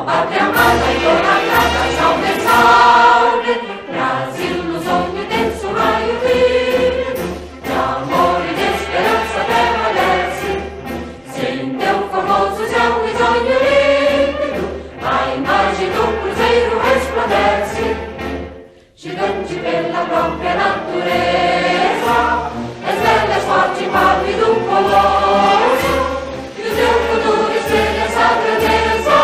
pátria amada, idolatrada, salve, salve. Brasil no sonho intenso, raio vivo, de amor e de esperança a terra desce. Se em teu formoso céu risonho límpido, a imagem do cruzeiro resplandece. Gigante pela própria natureza, és bela, és forte, pálido, colosso, e o teu futuro espelha essa grandeza,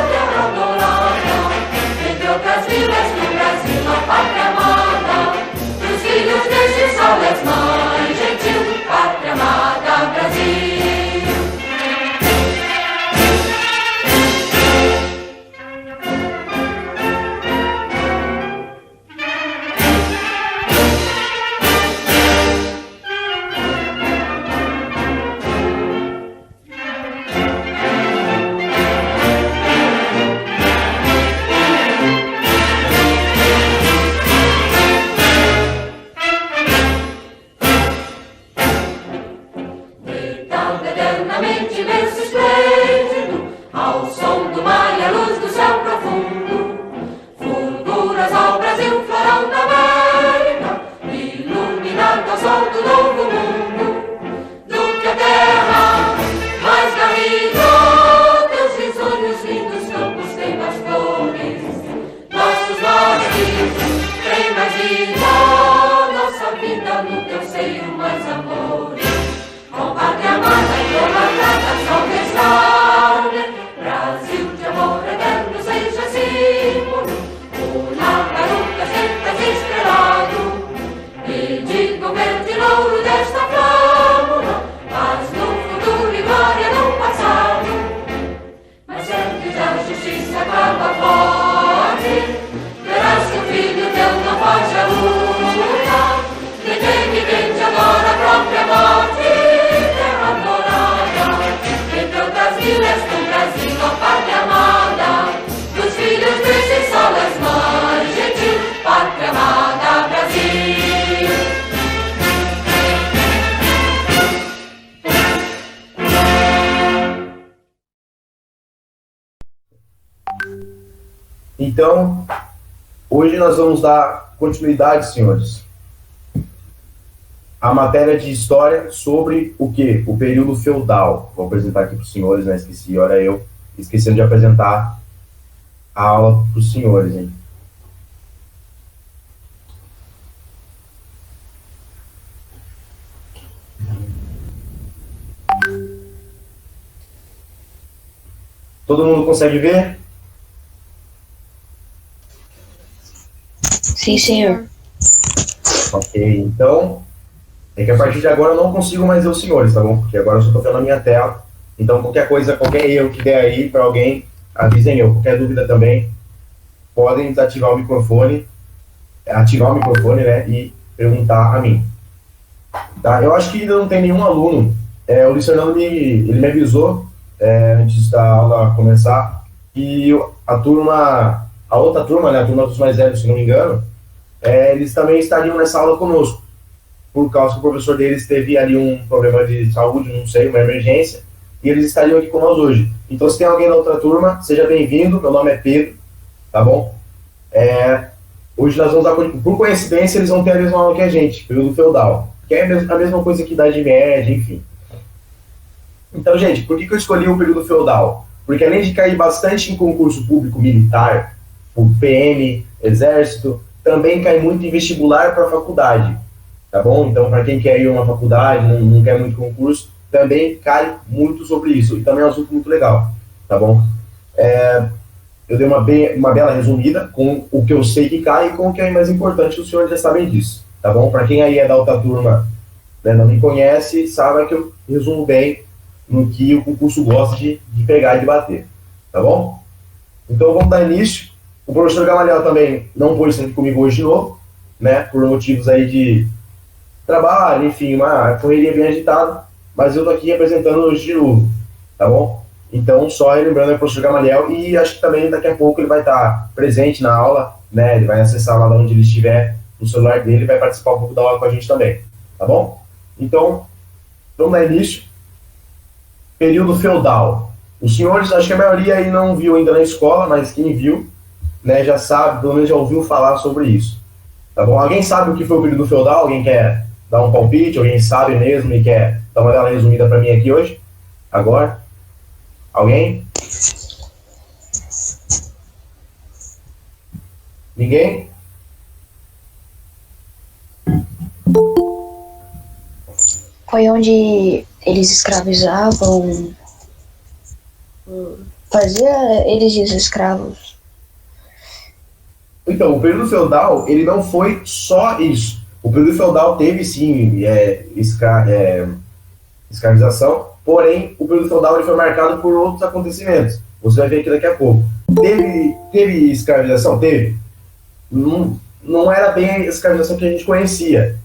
terra adorada. Entre outras vilas no Brasil, a pátria amada, dos filhos deste sol és mãe gentil, pátria amada, Brasil. Eternamente imenso, esplêndido, ao som do mar e à luz do céu profundo, fulguras ao Brasil, florão da América, iluminado ao sol do novo mundo. Do que a terra mais garrido, teus risonhos lindos campos têm mais flores, nossos bosques têm mais vida, nossa vida no teu seio mais amores. Ó pátria amada, idolatrada, salve, salve. Brasil de amor eterno seja símbolo, una garupa sempre estrelado, e digo verde louro desta flâmula, paz no futuro e glória no passado. Mas sempre a justiça acaba forte, verás que o filho teu não foge à luta, que teme quem te adora a própria morte. Vilas do Brasil, ó pátria amada, dos filhos deste sol és mãe gentil, pátria amada, Brasil. Então, hoje nós vamos dar continuidade, senhores, a matéria de história sobre o quê? O período feudal. Vou apresentar aqui para os senhores, né? Esqueci, olha eu, esquecendo de apresentar a aula para os senhores, hein? Todo mundo consegue ver? Sim, senhor. Ok, então... É que a partir de agora eu não consigo mais ver os senhores, tá bom? Porque agora eu só estou vendo a minha tela. Então, qualquer coisa, qualquer erro que der aí para alguém, avisem eu. Qualquer dúvida também, podem ativar o microfone, né? E perguntar a mim. Tá? Eu acho que ainda não tem nenhum aluno. O Luiz Fernando ele me avisou, antes da aula começar, que a outra turma, né? A turma dos mais velhos, se não me engano, eles também estariam nessa aula conosco, por causa que o professor deles teve ali um problema de saúde, não sei, uma emergência, e eles estariam aqui com nós hoje. Então, se tem alguém da outra turma, seja bem-vindo, meu nome é Pedro, tá bom? Hoje nós vamos dar, por coincidência, eles vão ter a mesma aula que a gente, período feudal, que é a mesma coisa que Idade Média, enfim. Então, gente, por que eu escolhi o período feudal? Porque além de cair bastante em concurso público militar, o PM, Exército, também cai muito em vestibular para faculdade. Tá bom? Então, para quem quer ir a uma faculdade, não quer muito concurso, também cai muito sobre isso. E também é um assunto muito legal, tá bom? Eu dei uma bela resumida com o que eu sei que cai e com o que é mais importante, os senhores já sabem disso, tá bom? Para quem aí é da outra turma, né, não me conhece, sabe que eu resumo bem no que o concurso gosta de pegar e de bater, tá bom? Então, vamos dar início. O professor Gamaliel também não pôde estar aqui comigo hoje de novo, né, por motivos aí de trabalho, enfim, uma correria bem agitada, mas eu tô aqui representando hoje de novo, tá bom? Então, só lembrando o professor Gamaliel, e acho que também daqui a pouco ele vai estar presente na aula, né? Ele vai acessar lá de onde ele estiver, no celular dele, e vai participar um pouco da aula com a gente também, tá bom? Então, vamos dar início. Período feudal. Os senhores, acho que a maioria aí não viu ainda na escola, mas quem viu, né, já sabe, pelo menos já ouviu falar sobre isso. Tá bom? Alguém sabe o que foi o período feudal? Alguém quer dar um palpite? Alguém sabe mesmo e quer dar uma dela resumida para mim aqui hoje? Agora? Alguém? Ninguém? Foi onde eles escravizavam, fazia eles de escravos. Então, o período feudal, ele não foi só isso. O período feudal teve, sim, escravização, porém, o período feudal ele foi marcado por outros acontecimentos. Você vai ver aqui daqui a pouco. Teve escravização? Teve. Não era bem a escravização que a gente conhecia.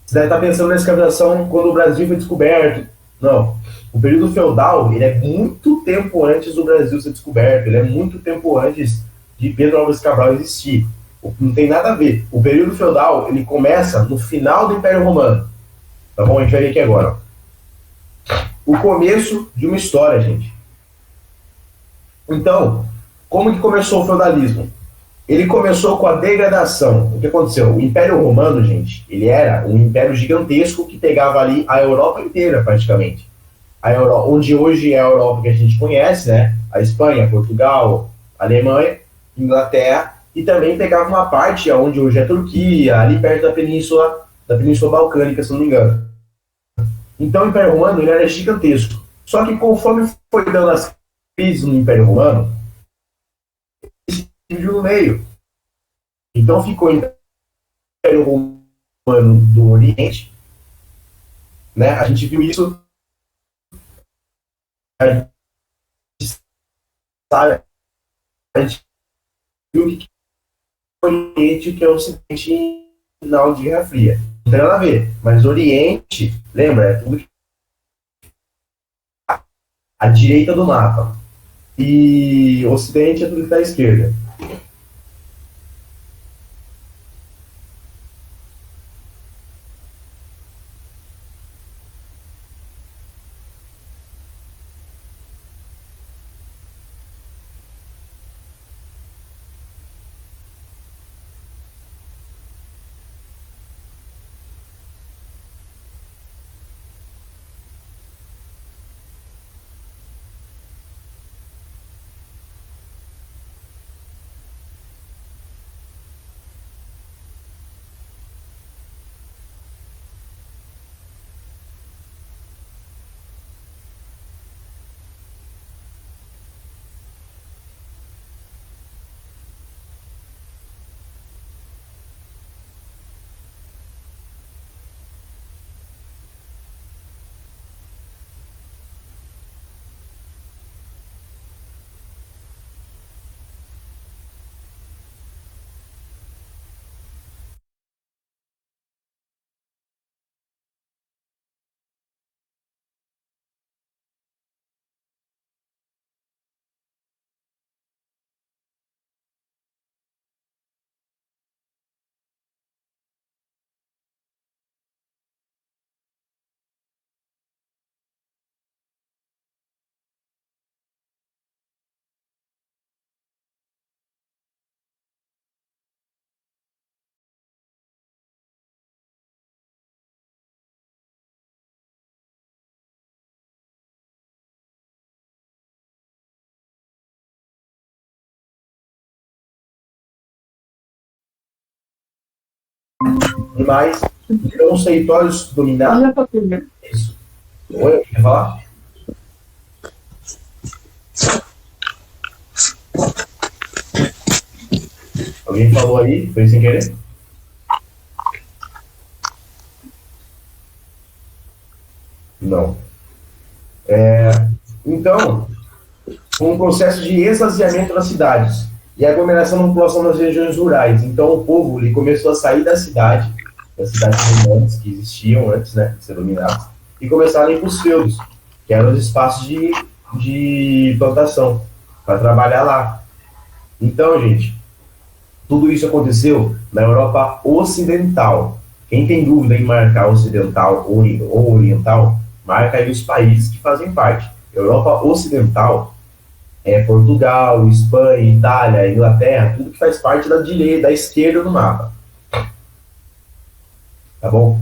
Você deve estar pensando na escravização quando o Brasil foi descoberto. Não. O período feudal, ele é muito tempo antes do Brasil ser descoberto. Ele é muito tempo antes de Pedro Álvares Cabral existir. Não tem nada a ver. O período feudal, ele começa no final do Império Romano. Tá bom? A gente vai ver aqui agora. O começo de uma história, gente. Então, como que começou o feudalismo? Ele começou com a degradação. O que aconteceu? O Império Romano, gente, ele era um império gigantesco que pegava ali a Europa inteira, praticamente. A Europa, onde hoje é a Europa que a gente conhece, né? A Espanha, Portugal, Alemanha, Inglaterra, e também pegava uma parte onde hoje é a Turquia, ali perto da Península Balcânica, se não me engano. Então o Império Romano ele era gigantesco. Só que conforme foi dando as crises no Império Romano, no meio. Então ficou o Império Romano do Oriente, né? A gente viu isso, a gente sabe, a gente viu que o Oriente que é o Ocidente final de Guerra Fria. Não tem nada a ver, mas Oriente, lembra, é tudo à direita do mapa. E Ocidente é tudo que está à esquerda. E mais, então, os territórios dominados. Isso. Oi, quer falar? Alguém falou aí? Foi sem querer? Não. Então, um processo de esvaziamento das cidades e aglomeração da população nas regiões rurais. Então, o povo ele começou a sair das cidades romanas que existiam antes, né, de ser dominadas, e começaram a ir para os feudos, que eram os espaços de plantação, para trabalhar lá. Então, gente, tudo isso aconteceu na Europa Ocidental. Quem tem dúvida em marcar ocidental ou oriental, marca aí os países que fazem parte. Europa Ocidental Portugal, Espanha, Itália, Inglaterra, tudo que faz parte da direita, da esquerda do mapa. Tá bom?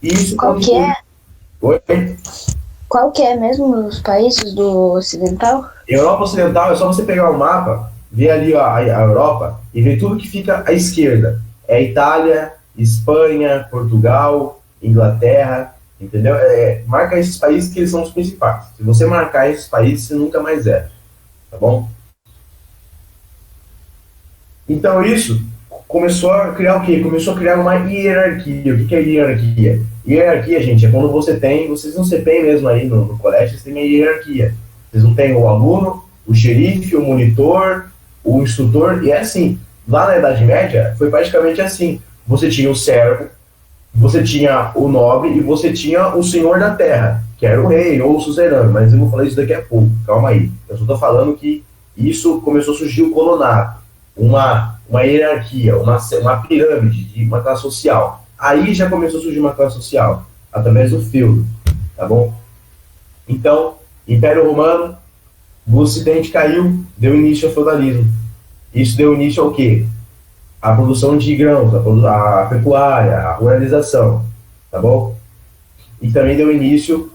Isso Qual que é? Oi? Qual que é mesmo os países do ocidental? Europa Ocidental é só você pegar o mapa, ver ali ó, a Europa e ver tudo que fica à esquerda. É Itália, Espanha, Portugal, Inglaterra, entendeu? Marca esses países que eles são os principais. Se você marcar esses países, você nunca mais erra. Tá bom? Então isso começou a criar o quê? Começou a criar uma hierarquia. O que é hierarquia? Hierarquia, gente, é quando você tem, vocês não CPem mesmo aí no colégio, vocês têm a hierarquia. Vocês não têm o aluno, o xerife, o monitor, o instrutor, e é assim. Lá na Idade Média, foi praticamente assim. Você tinha o servo, você tinha o nobre e você tinha o senhor da terra, que era o rei ou o suzerano, mas eu vou falar isso daqui a pouco, calma aí. Eu só estou falando que isso começou a surgir o colonato, uma hierarquia, uma pirâmide de uma classe social. Aí já começou a surgir uma classe social, através do feudo, tá bom? Então, Império Romano, o Ocidente caiu, deu início ao feudalismo. Isso deu início ao quê? A produção de grãos, a pecuária, a ruralização, tá bom? E também deu início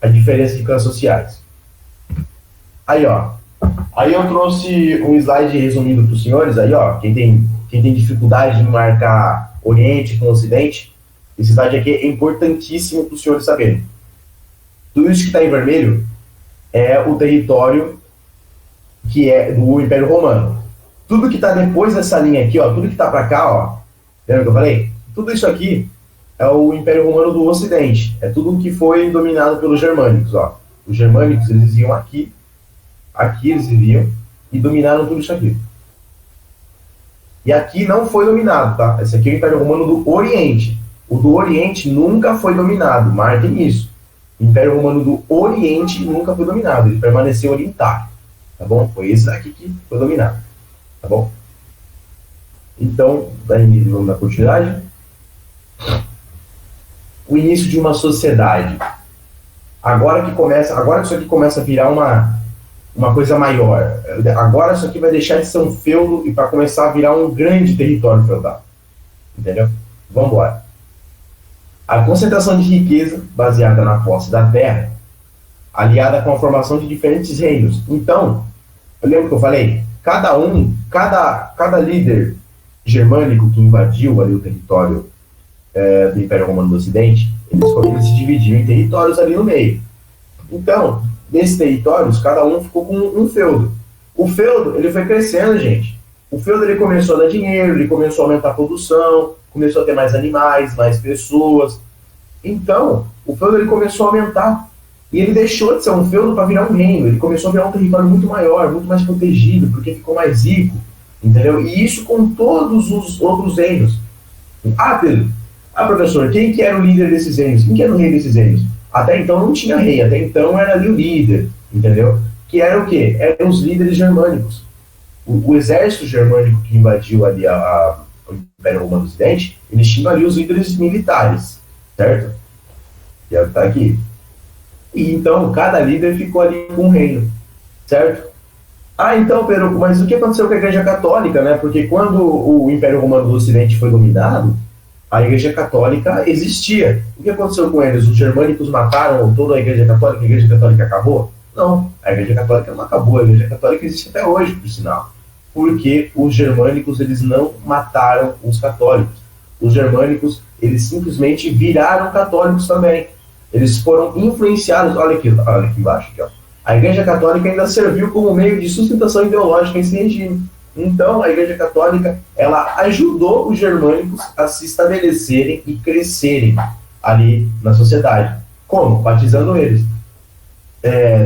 à diferença de classes sociais. Aí, ó. Aí eu trouxe um slide resumido para os senhores, aí, ó. Quem tem dificuldade de marcar Oriente com Ocidente, esse slide aqui é importantíssimo para os senhores saberem. Tudo isso que está em vermelho é o território que é do Império Romano. Tudo que está depois dessa linha aqui, ó, tudo que está para cá, ó, lembra que eu falei? Tudo isso aqui é o Império Romano do Ocidente. É tudo que foi dominado pelos germânicos, ó. Os germânicos, eles iam aqui eles viviam e dominaram tudo isso aqui. E aqui não foi dominado, tá? Esse aqui é o Império Romano do Oriente. O do Oriente nunca foi dominado, marquem isso. O Império Romano do Oriente nunca foi dominado, ele permaneceu ali intacto, tá bom? Foi esse daqui que foi dominado. Tá bom? Então, vamos dar continuidade. O início de uma sociedade. Agora que isso aqui começa a virar uma coisa maior. Agora isso aqui vai deixar de ser um feudo e para começar a virar um grande território feudal. Entendeu? Vamos embora. A concentração de riqueza baseada na posse da terra, aliada com a formação de diferentes reinos. Então, eu lembro que eu falei? Cada líder germânico que invadiu ali o território do Império Romano do Ocidente, eles se dividiam em territórios ali no meio. Então, nesses territórios, cada um ficou com um feudo. O feudo, ele foi crescendo, gente. O feudo, ele começou a dar dinheiro, ele começou a aumentar a produção, começou a ter mais animais, mais pessoas. Então, o feudo, ele começou a aumentar. E ele deixou de ser um feudo para virar um reino. Ele começou a virar um território muito maior, muito mais protegido, porque ficou mais rico, entendeu? E isso com todos os outros reinos. Pedro, professor, quem que era o líder desses reinos? Quem que era o rei desses reinos? Até então não tinha rei, até então era ali o líder, entendeu? Que era o quê? Eram os líderes germânicos. O exército germânico que invadiu ali o Império Romano do Ocidente, eles tinham ali os líderes militares, certo? Que está aqui. E então, cada líder ficou ali com um reino, certo? Então, Pedro, mas o que aconteceu com a Igreja Católica, né? Porque quando o Império Romano do Ocidente foi dominado, a Igreja Católica existia. O que aconteceu com eles? Os germânicos mataram toda a Igreja Católica acabou? Não, a Igreja Católica não acabou, a Igreja Católica existe até hoje, por sinal. Porque os germânicos, eles não mataram os católicos. Os germânicos, eles simplesmente viraram católicos também. Eles foram influenciados, olha aqui embaixo, aqui, ó. A Igreja Católica ainda serviu como meio de sustentação ideológica nesse regime. Então, a Igreja Católica, ela ajudou os germânicos a se estabelecerem e crescerem ali na sociedade. Como? Batizando eles.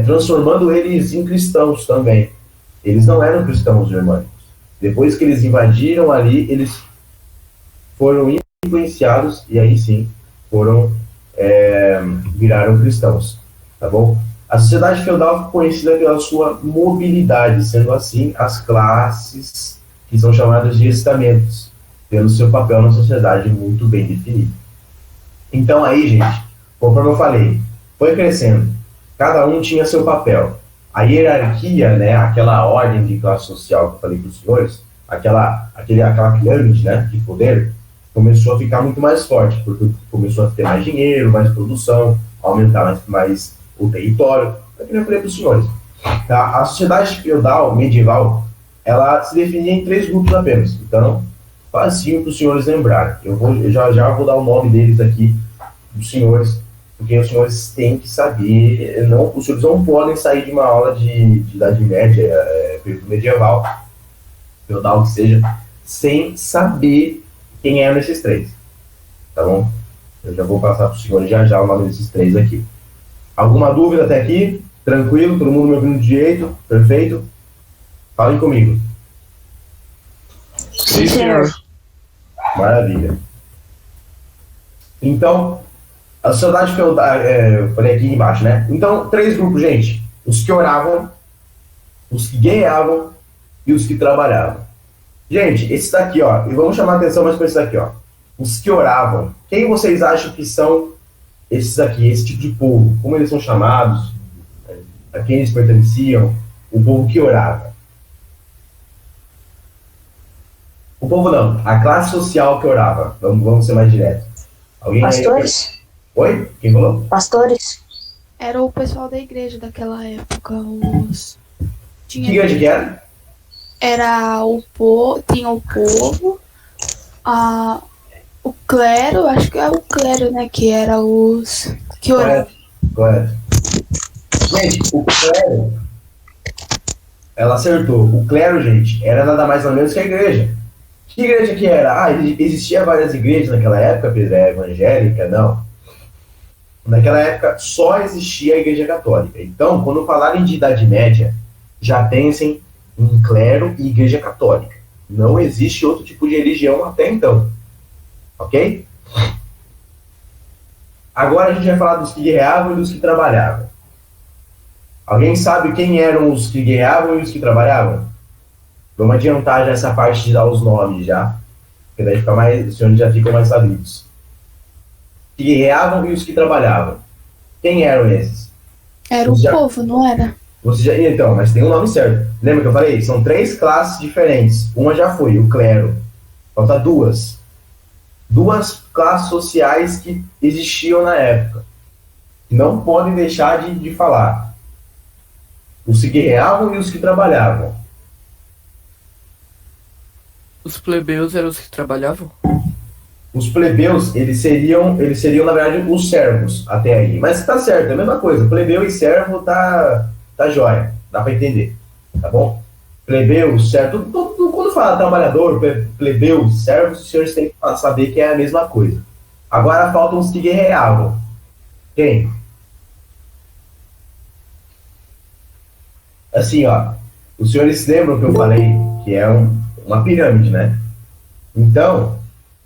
Transformando eles em cristãos também. Eles não eram cristãos germânicos. Depois que eles invadiram ali, eles foram influenciados e aí sim viraram cristãos, tá bom? A sociedade feudal foi conhecida pela sua mobilidade, sendo assim as classes que são chamadas de estamentos, tendo seu papel na sociedade muito bem definido. Então aí, gente, conforme eu falei, foi crescendo, cada um tinha seu papel. a hierarquia, né, aquela ordem de classe social que eu falei para os senhores, aquela pirâmide, né, de poder, começou a ficar muito mais forte, porque começou a ter mais dinheiro, mais produção, aumentar mais o território. É que eu falei para os senhores. A sociedade feudal, medieval, ela se definia em 3 grupos apenas. Então, facinho para os senhores lembrarem. Eu já vou dar o nome deles aqui, dos senhores, porque os senhores têm que saber. Os senhores não podem sair de uma aula de Idade Média, período medieval, feudal que seja, sem saber quem eram esses 3. Tá bom? Eu já vou passar para os senhores já o nome desses 3 aqui. Alguma dúvida até aqui? Tranquilo? Todo mundo me ouvindo direito? Perfeito? Falem comigo. Sim, senhor. Maravilha. Então, a sociedade feudal, eu falei aqui embaixo, né? Então, 3 grupos, gente. Os que oravam, os que guerreavam e os que trabalhavam. Gente, esse daqui, ó, e vamos chamar a atenção mais para esse daqui, ó. Os que oravam. Quem vocês acham que são esses aqui, esse tipo de povo? Como eles são chamados? A quem eles pertenciam? O povo que orava. O povo não, a classe social que orava. Vamos ser mais diretos. Alguém Pastores? Aí? Oi? Quem falou? Pastores? Era o pessoal da igreja daquela época. Os... Que igreja que era? Era o povo, tinha o povo, o clero, acho que é o clero, né, que era os que oravam. Correto. Gente, o clero, ela acertou. O clero, gente, era nada mais ou menos que a igreja. Que igreja que era? Existia várias igrejas naquela época, Pedro, evangélica? Não. Naquela época só existia a igreja católica. Então, quando falarem de Idade Média, já pensem em clero e igreja católica. Não existe outro tipo de religião até então. Ok? Agora a gente vai falar dos que guerreavam e dos que trabalhavam. Alguém sabe quem eram os que guerreavam e os que trabalhavam? Vamos adiantar já essa parte de dar os nomes já. Porque daí fica mais, os senhores já ficam mais sabidos. Que guerreavam e os que trabalhavam. Quem eram esses? Era o povo, não era? Então, mas tem um nome certo. Lembra que eu falei? São 3 classes diferentes. Uma já foi, o clero. Falta 2. 2 classes sociais que existiam na época. Não podem deixar de falar. Os que guerreavam e os que trabalhavam. Os plebeus eram os que trabalhavam? Os plebeus, eles seriam, na verdade, os servos até aí. Mas tá certo, é a mesma coisa. Plebeu e servo tá jóia. Dá pra entender. Tá bom? Plebeu, servo, quando fala trabalhador, plebeu, servo, os senhores têm que saber que é a mesma coisa. Agora faltam os que guerreavam. Quem? Assim, ó. Os senhores lembram que eu falei que é uma pirâmide, né? Então,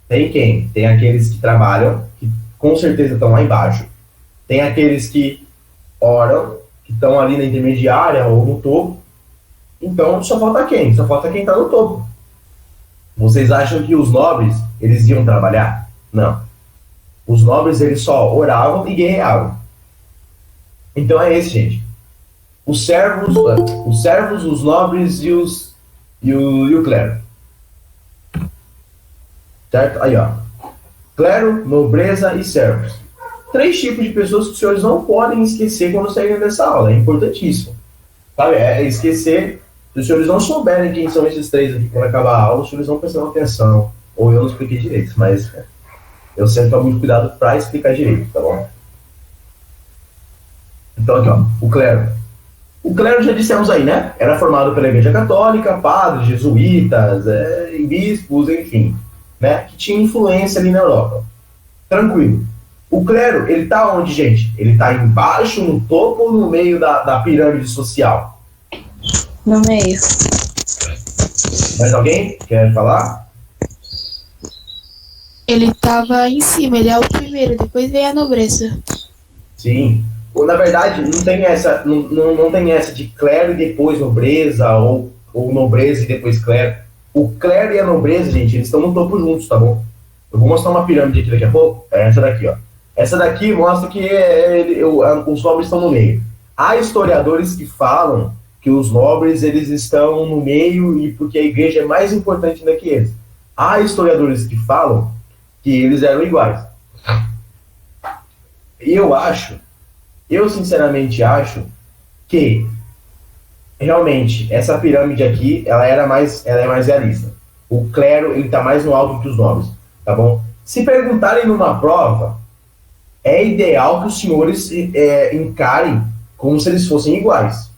tem quem? Tem aqueles que trabalham, que com certeza estão lá embaixo. Tem aqueles que oram, que estão ali na intermediária ou no topo. Então, só falta quem? Só falta quem está no topo. Vocês acham que os nobres, eles iam trabalhar? Não. Os nobres, eles só oravam e guerreavam. Então é esse, gente. Os servos, os nobres e o clero. Certo? Aí, ó. Clero, nobreza e servos. 3 tipos de pessoas que os senhores não podem esquecer quando saírem dessa aula. É importantíssimo. Sabe? É esquecer. Se os senhores não souberem quem são esses 3 aqui quando acabar a aula, os senhores não prestam atenção. Ou eu não expliquei direito, mas eu sempre tomo muito cuidado para explicar direito, tá bom? Então, aqui, ó. O clero. O clero, já dissemos aí, né? Era formado pela Igreja Católica, padres, jesuítas, bispos, enfim, né? Que tinha influência ali na Europa. Tranquilo. O clero, ele tá onde, gente? Ele tá embaixo, no topo ou no meio da pirâmide social? No meio. Mais alguém quer falar? Ele tava em cima, ele é o primeiro, depois vem a nobreza. Sim. Na verdade, não tem essa de clero e depois nobreza, ou nobreza e depois clero. O clero e a nobreza, gente, eles estão no topo juntos, tá bom? Eu vou mostrar uma pirâmide aqui daqui a pouco. É essa daqui, ó. Essa daqui mostra que os nobres estão no meio. Há historiadores que falam que os nobres eles estão no meio e porque a igreja é mais importante ainda que eles. Há historiadores que falam que eles eram iguais. Eu sinceramente acho que realmente essa pirâmide aqui, ela é mais realista. O clero, ele tá mais no alto que os nobres, tá bom? Se perguntarem numa prova, é ideal que os senhores encarem como se eles fossem iguais.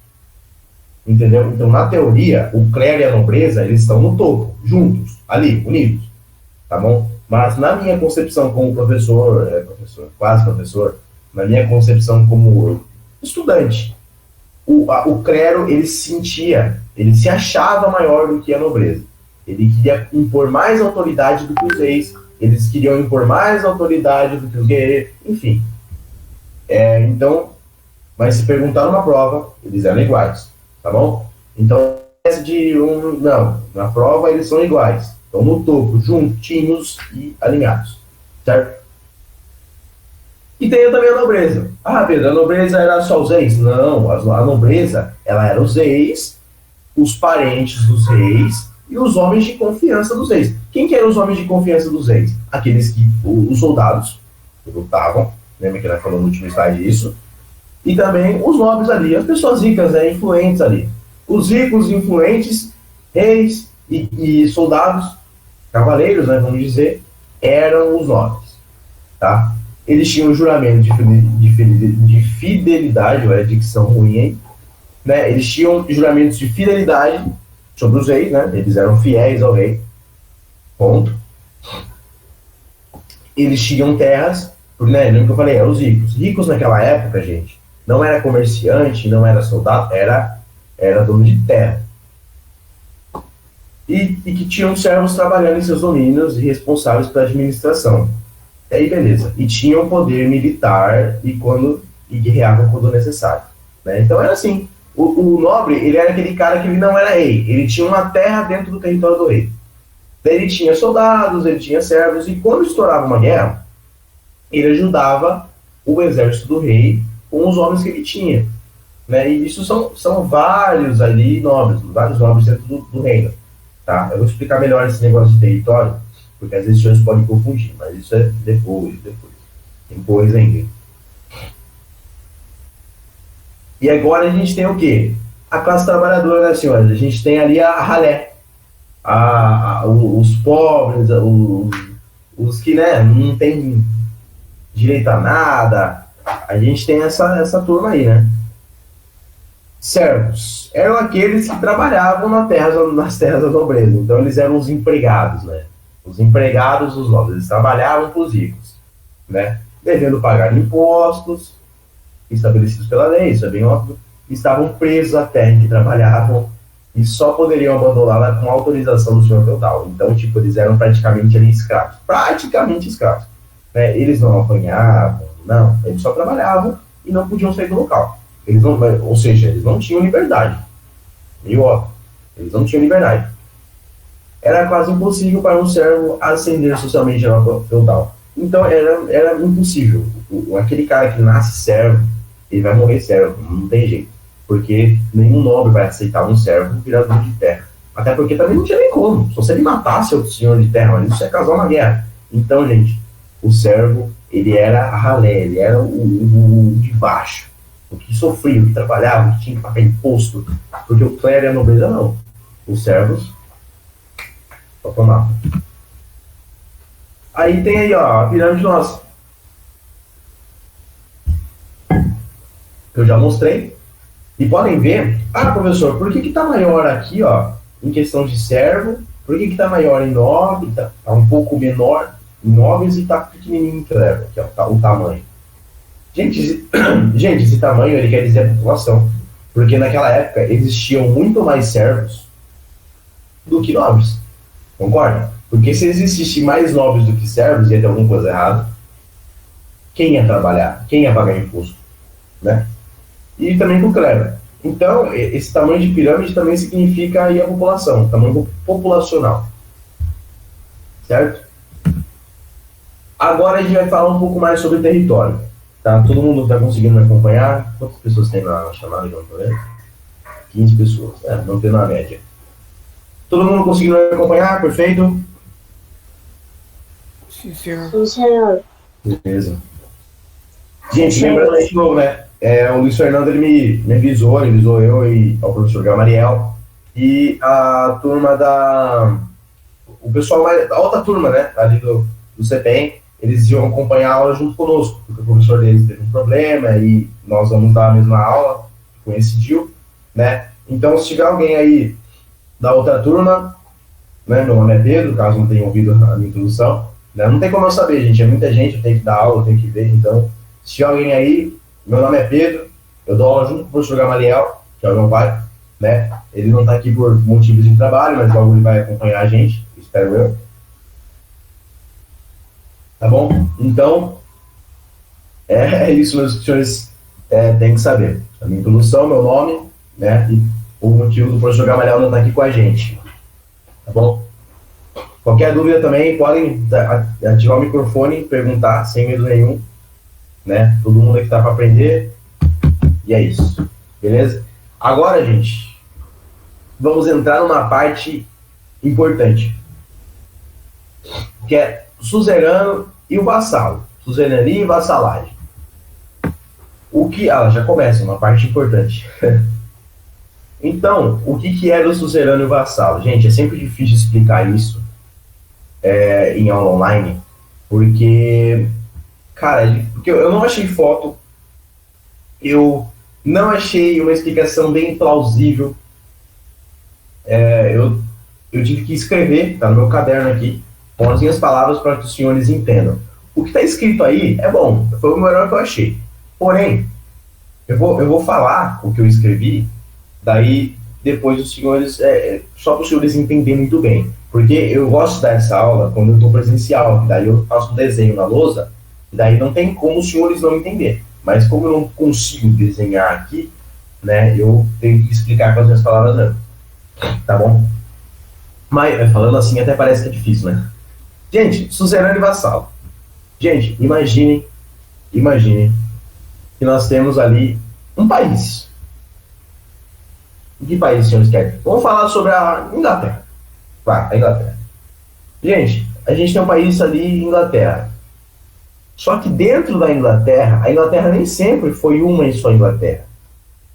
Entendeu? Então, na teoria, o clero e a nobreza, eles estão no topo, juntos, ali, unidos, tá bom? Mas na minha concepção como quase professor, na minha concepção como estudante, o clero, ele se achava maior do que a nobreza. Ele queria impor mais autoridade do que os reis, eles queriam impor mais autoridade do que os guerreiros, enfim. Então, mas se perguntar numa prova, eles eram iguais, tá bom? Então, não, na prova eles são iguais, estão no topo, juntinhos e alinhados, certo? E tem também a nobreza. Ah, Pedro, a nobreza era só os reis? Não, a nobreza, ela era os reis, os parentes dos reis e os homens de confiança dos reis. Quem que eram os homens de confiança dos reis? Aqueles que, os soldados, que lutavam, lembra que nós falamos no último slide isso? E também os nobres ali, as pessoas ricas, influentes ali. Os ricos, influentes, reis e soldados, cavaleiros, né, vamos dizer, eram os nobres, tá? Eles tinham um juramento de fidelidade, olha a dicção ruim, hein? Né? Eles tinham juramentos de fidelidade sobre os reis, né? Eles eram fiéis ao rei, ponto. Eles tinham terras, né? Lembra que eu falei, eram os ricos. Ricos naquela época, gente, não era comerciante, não era soldado, era dono de terra. E que tinham servos trabalhando em seus domínios e responsáveis pela administração. E aí, beleza. E tinham poder militar e guerreavam quando necessário. Né? Então era assim. O nobre, ele era aquele cara que ele não era rei. Ele tinha uma terra dentro do território do rei. Daí ele tinha soldados, ele tinha servos. E quando estourava uma guerra, ele ajudava o exército do rei com os homens que ele tinha. Né? E isso são vários ali nobres, vários nobres dentro do reino. Tá? Eu vou explicar melhor esse negócio de território, porque às vezes os senhores podem confundir, mas isso é depois. Depois ainda. E agora a gente tem o quê? A classe trabalhadora, né, senhores? A gente tem ali a ralé. Os pobres, os que, né, não tem direito a nada. A gente tem essa turma aí, né? Servos eram aqueles que trabalhavam nas terras da nobreza. Então eles eram os empregados, né? Os empregados dos nobres. Eles trabalhavam para os ricos, né? Devendo pagar impostos estabelecidos pela lei, isso é bem óbvio. Estavam presos à terra em que trabalhavam e só poderiam abandoná-la com autorização do senhor feudal. Então, tipo, eles eram praticamente ali escravos. Praticamente escravos. Né? Eles não apanhavam, não. Eles só trabalhavam e não podiam sair do local. Ou seja, eles não tinham liberdade. Meio óbvio. Eles não tinham liberdade. Era quase impossível para um servo ascender socialmente na feudal. Então, era impossível. Aquele cara que nasce servo, ele vai morrer servo, não tem jeito. Porque nenhum nobre vai aceitar um servo virador de terra. Até porque também não tinha nem como. Só se ele matasse outro senhor de terra, mas isso ia causar uma guerra. Então, gente, o servo, ele era a ralé, ele era o de baixo. O que sofria, o que trabalhava, o que tinha que pagar imposto. Porque o clero e a nobreza não. Os servos só tomavam. Aí tem aí, ó, a pirâmide nossa. Eu já mostrei. E podem ver, professor, por que tá maior aqui, ó, em questão de servo? Por que tá maior em nobre? Tá um pouco menor em nobres e tá pequenininho em clero, aqui, ó, o tamanho. Gente, esse tamanho, ele quer dizer a população. Porque naquela época existiam muito mais servos do que nobres. Concorda? Porque se existisse mais nobres do que servos, ia ter alguma coisa errada. Quem ia trabalhar? Quem ia pagar imposto? Né? E também com o clero. Então, esse tamanho de pirâmide também significa aí a população, tamanho populacional. Certo? Agora a gente vai falar um pouco mais sobre território. Tá, todo mundo tá conseguindo me acompanhar? Quantas pessoas tem na chamada que eu não tô vendo? 15 pessoas, não tem na média. Todo mundo conseguindo me acompanhar? Perfeito? Sim, senhor. Sim, senhor. Beleza. Gente, lembrando aí de novo, né? O Luiz Fernando ele me avisou, ele avisou eu e ao professor Gamaliel e a turma o pessoal da outra turma, né? Ali do CPEM, eles iam acompanhar a aula junto conosco, porque o professor deles teve um problema e nós vamos dar a mesma aula, coincidiu, né? Então, se tiver alguém aí da outra turma, né? Meu nome é Pedro, caso não tenha ouvido a minha introdução, né? Não tem como eu saber, gente, é muita gente, eu tenho que dar aula, eu tenho que ver, então, se tiver alguém aí, meu nome é Pedro, eu dou aula junto com o professor Gamaliel, que é o meu pai, né? Ele não está aqui por motivos de trabalho, mas logo ele vai acompanhar a gente, espero eu. Tá bom? Então, é isso, meus senhores têm que saber. A minha introdução, meu nome, né? E o motivo do professor Gamaliel não estar aqui com a gente. Tá bom? Qualquer dúvida também, podem ativar o microfone e perguntar, sem medo nenhum. Né? Todo mundo aqui tá para aprender. E é isso. Beleza? Agora, gente, vamos entrar numa parte importante. Que é suzerano e o vassalo. Suzerania e vassalagem. Já começa uma parte importante. Então, o que era o suzerano e o vassalo? Gente, é sempre difícil explicar isso em aula online, porque, cara, porque eu não achei foto, eu não achei uma explicação bem plausível. Eu tive que escrever, tá no meu caderno aqui, com as minhas palavras para que os senhores entendam. O que está escrito aí é bom, foi o melhor que eu achei. Porém, eu vou falar o que eu escrevi, daí depois os senhores, só para os senhores entenderem muito bem. Porque eu gosto de dar essa aula quando eu estou presencial, daí eu faço um desenho na lousa, daí não tem como os senhores não entender. Mas como eu não consigo desenhar aqui, né, eu tenho que explicar com as minhas palavras mesmo. Tá bom? Mas falando assim até parece que é difícil, né? Gente, suzerano e vassalo. Gente, imaginem que nós temos ali um país. Que país, senhores querem? Vamos falar sobre a Inglaterra. Vai, a Inglaterra. Gente, a gente tem um país ali, Inglaterra. Só que dentro da Inglaterra, a Inglaterra nem sempre foi uma e só Inglaterra.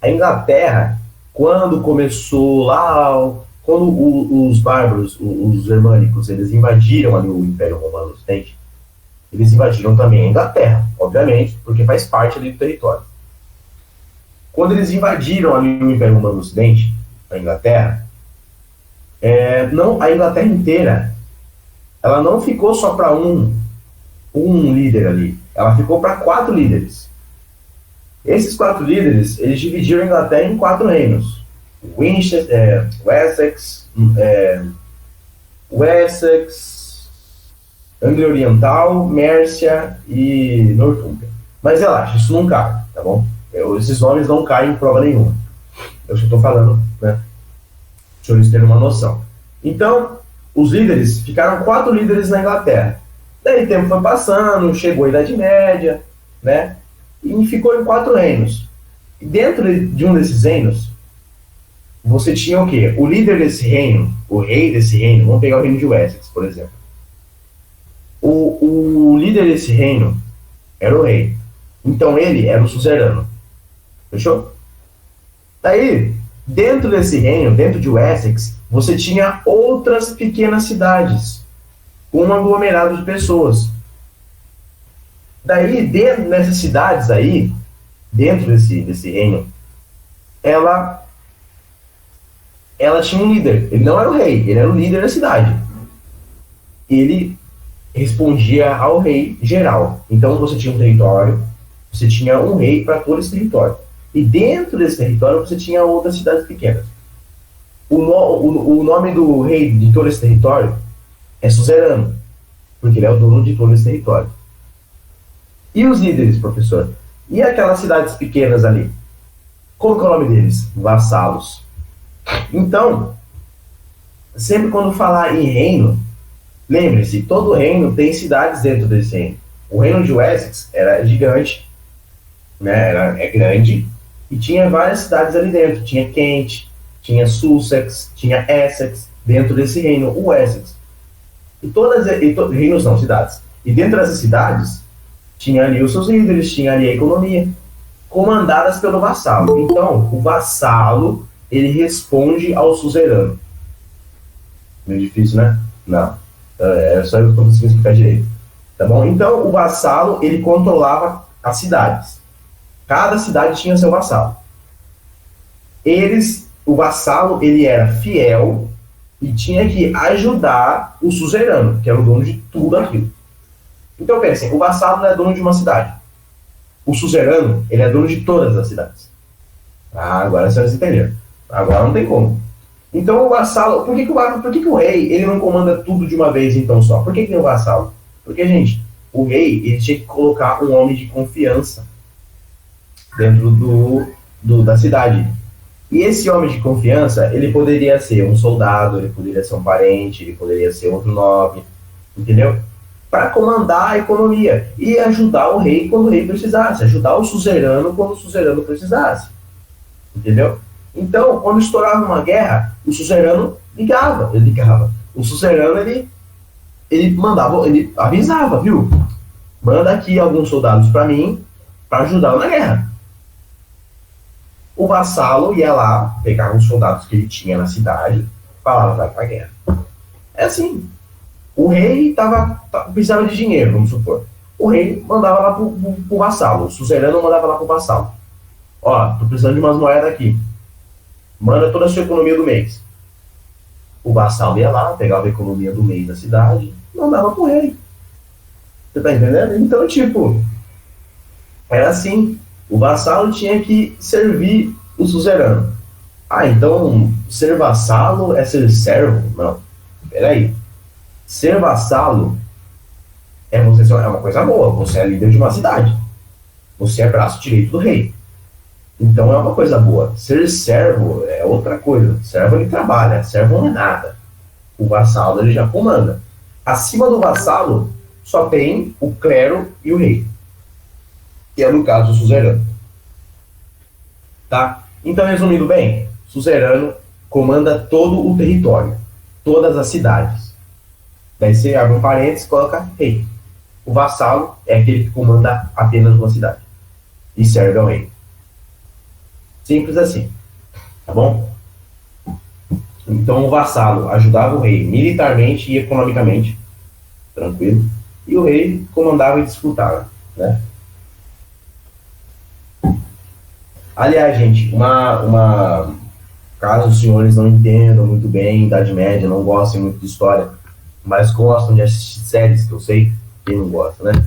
A Inglaterra, quando começou lá, quando os bárbaros, os germânicos, eles invadiram ali o Império Romano Ocidente, eles invadiram também a Inglaterra, obviamente, porque faz parte ali do território. Quando eles invadiram ali o Império Romano Ocidente, a Inglaterra, a Inglaterra inteira, ela não ficou só para um líder ali, ela ficou para 4 líderes. Esses 4 líderes, eles dividiram a Inglaterra em 4 reinos: Wessex, Anglia Oriental, Mércia e Nortúmbria. Mas relaxa, isso não cai, tá bom? Esses nomes não caem em prova nenhuma. Eu só estou falando, né? Os senhores terem uma noção. Então, os líderes, ficaram 4 líderes na Inglaterra. Daí o tempo foi passando, chegou a Idade Média, né? E ficou em 4 reinos. E dentro de um desses reinos, você tinha o quê? O líder desse reino, o rei desse reino, vamos pegar o reino de Wessex, por exemplo. O líder desse reino era o rei. Então ele era o suzerano. Fechou? Daí, dentro desse reino, dentro de Wessex, você tinha outras pequenas cidades, com um aglomerado de pessoas. Daí, dentro dessas cidades aí, dentro desse reino, ela tinha um líder. Ele não era o rei, ele era o líder da cidade. Ele respondia ao rei geral. Então você tinha um território, você tinha um rei para todo esse território. E dentro desse território você tinha outras cidades pequenas. O nome do rei de todo esse território é suzerano, porque ele é o dono de todo esse território. E os líderes, professor? E aquelas cidades pequenas ali? Como que é o nome deles? Vassalos. Então, sempre quando falar em reino, lembre-se, todo reino tem cidades dentro desse reino. O reino de Wessex era gigante, né? É grande e tinha várias cidades ali dentro. Tinha Kent, tinha Sussex, tinha Essex dentro desse reino, o Essex. Reinos não, cidades. E dentro dessas cidades tinha ali os seus líderes, tinha ali a economia, comandadas pelo vassalo. Então, o vassalo, ele responde ao suzerano. Meio difícil, né? Não. É só eu conseguir explicar direito. Tá bom? Então, o vassalo, ele controlava as cidades. Cada cidade tinha seu vassalo. O vassalo, ele era fiel e tinha que ajudar o suzerano, que era o dono de tudo aquilo. Então, pensem, o vassalo não é dono de uma cidade. O suzerano, ele é dono de todas as cidades. Ah, agora vocês entenderam. Agora não tem como. Então, o vassalo... Por que o rei, ele não comanda tudo de uma vez, então, só? Por que tem o vassalo? Porque, gente, o rei, ele tinha que colocar um homem de confiança dentro da cidade. E esse homem de confiança, ele poderia ser um soldado, ele poderia ser um parente, ele poderia ser outro nobre, entendeu? Para comandar a economia e ajudar o rei quando o rei precisasse, ajudar o suzerano quando o suzerano precisasse, entendeu? Então, quando estourava uma guerra, o suzerano ligava. O suzerano, ele mandava, ele avisava, viu? Manda aqui alguns soldados para mim, para ajudar na guerra. O vassalo ia lá, pegava os soldados que ele tinha na cidade, falava, vai pra guerra. É assim. O rei precisava de dinheiro, vamos supor. O rei mandava lá pro vassalo, o suzerano mandava lá pro vassalo. Ó, tô precisando de umas moedas aqui. Manda toda a sua economia do mês. O vassalo ia lá, pegava a economia do mês da cidade, mandava pro rei. Você tá entendendo? Então, tipo, era assim. O vassalo tinha que servir o suzerano. Ah, então ser vassalo é ser servo? Não. Peraí. Ser vassalo é uma coisa boa. Você é líder de uma cidade. Você é braço direito do rei. Então é uma coisa boa. Ser servo é outra coisa. Servo ele trabalha, servo não é nada. O vassalo ele já comanda. Acima do vassalo só tem o clero e o rei. Que é no caso o suzerano. Tá? Então, resumindo bem, suzerano comanda todo o território, todas as cidades. Daí você abre um parênteses e coloca rei. O vassalo é aquele que comanda apenas uma cidade e serve ao rei. Simples assim. Tá bom? Então, o vassalo ajudava o rei militarmente e economicamente, tranquilo, e o rei comandava e disputava, né? Aliás, gente, caso os senhores não entendam muito bem Idade Média, não gostem muito de história, mas gostam de assistir séries, que eu sei, quem não gosta, né?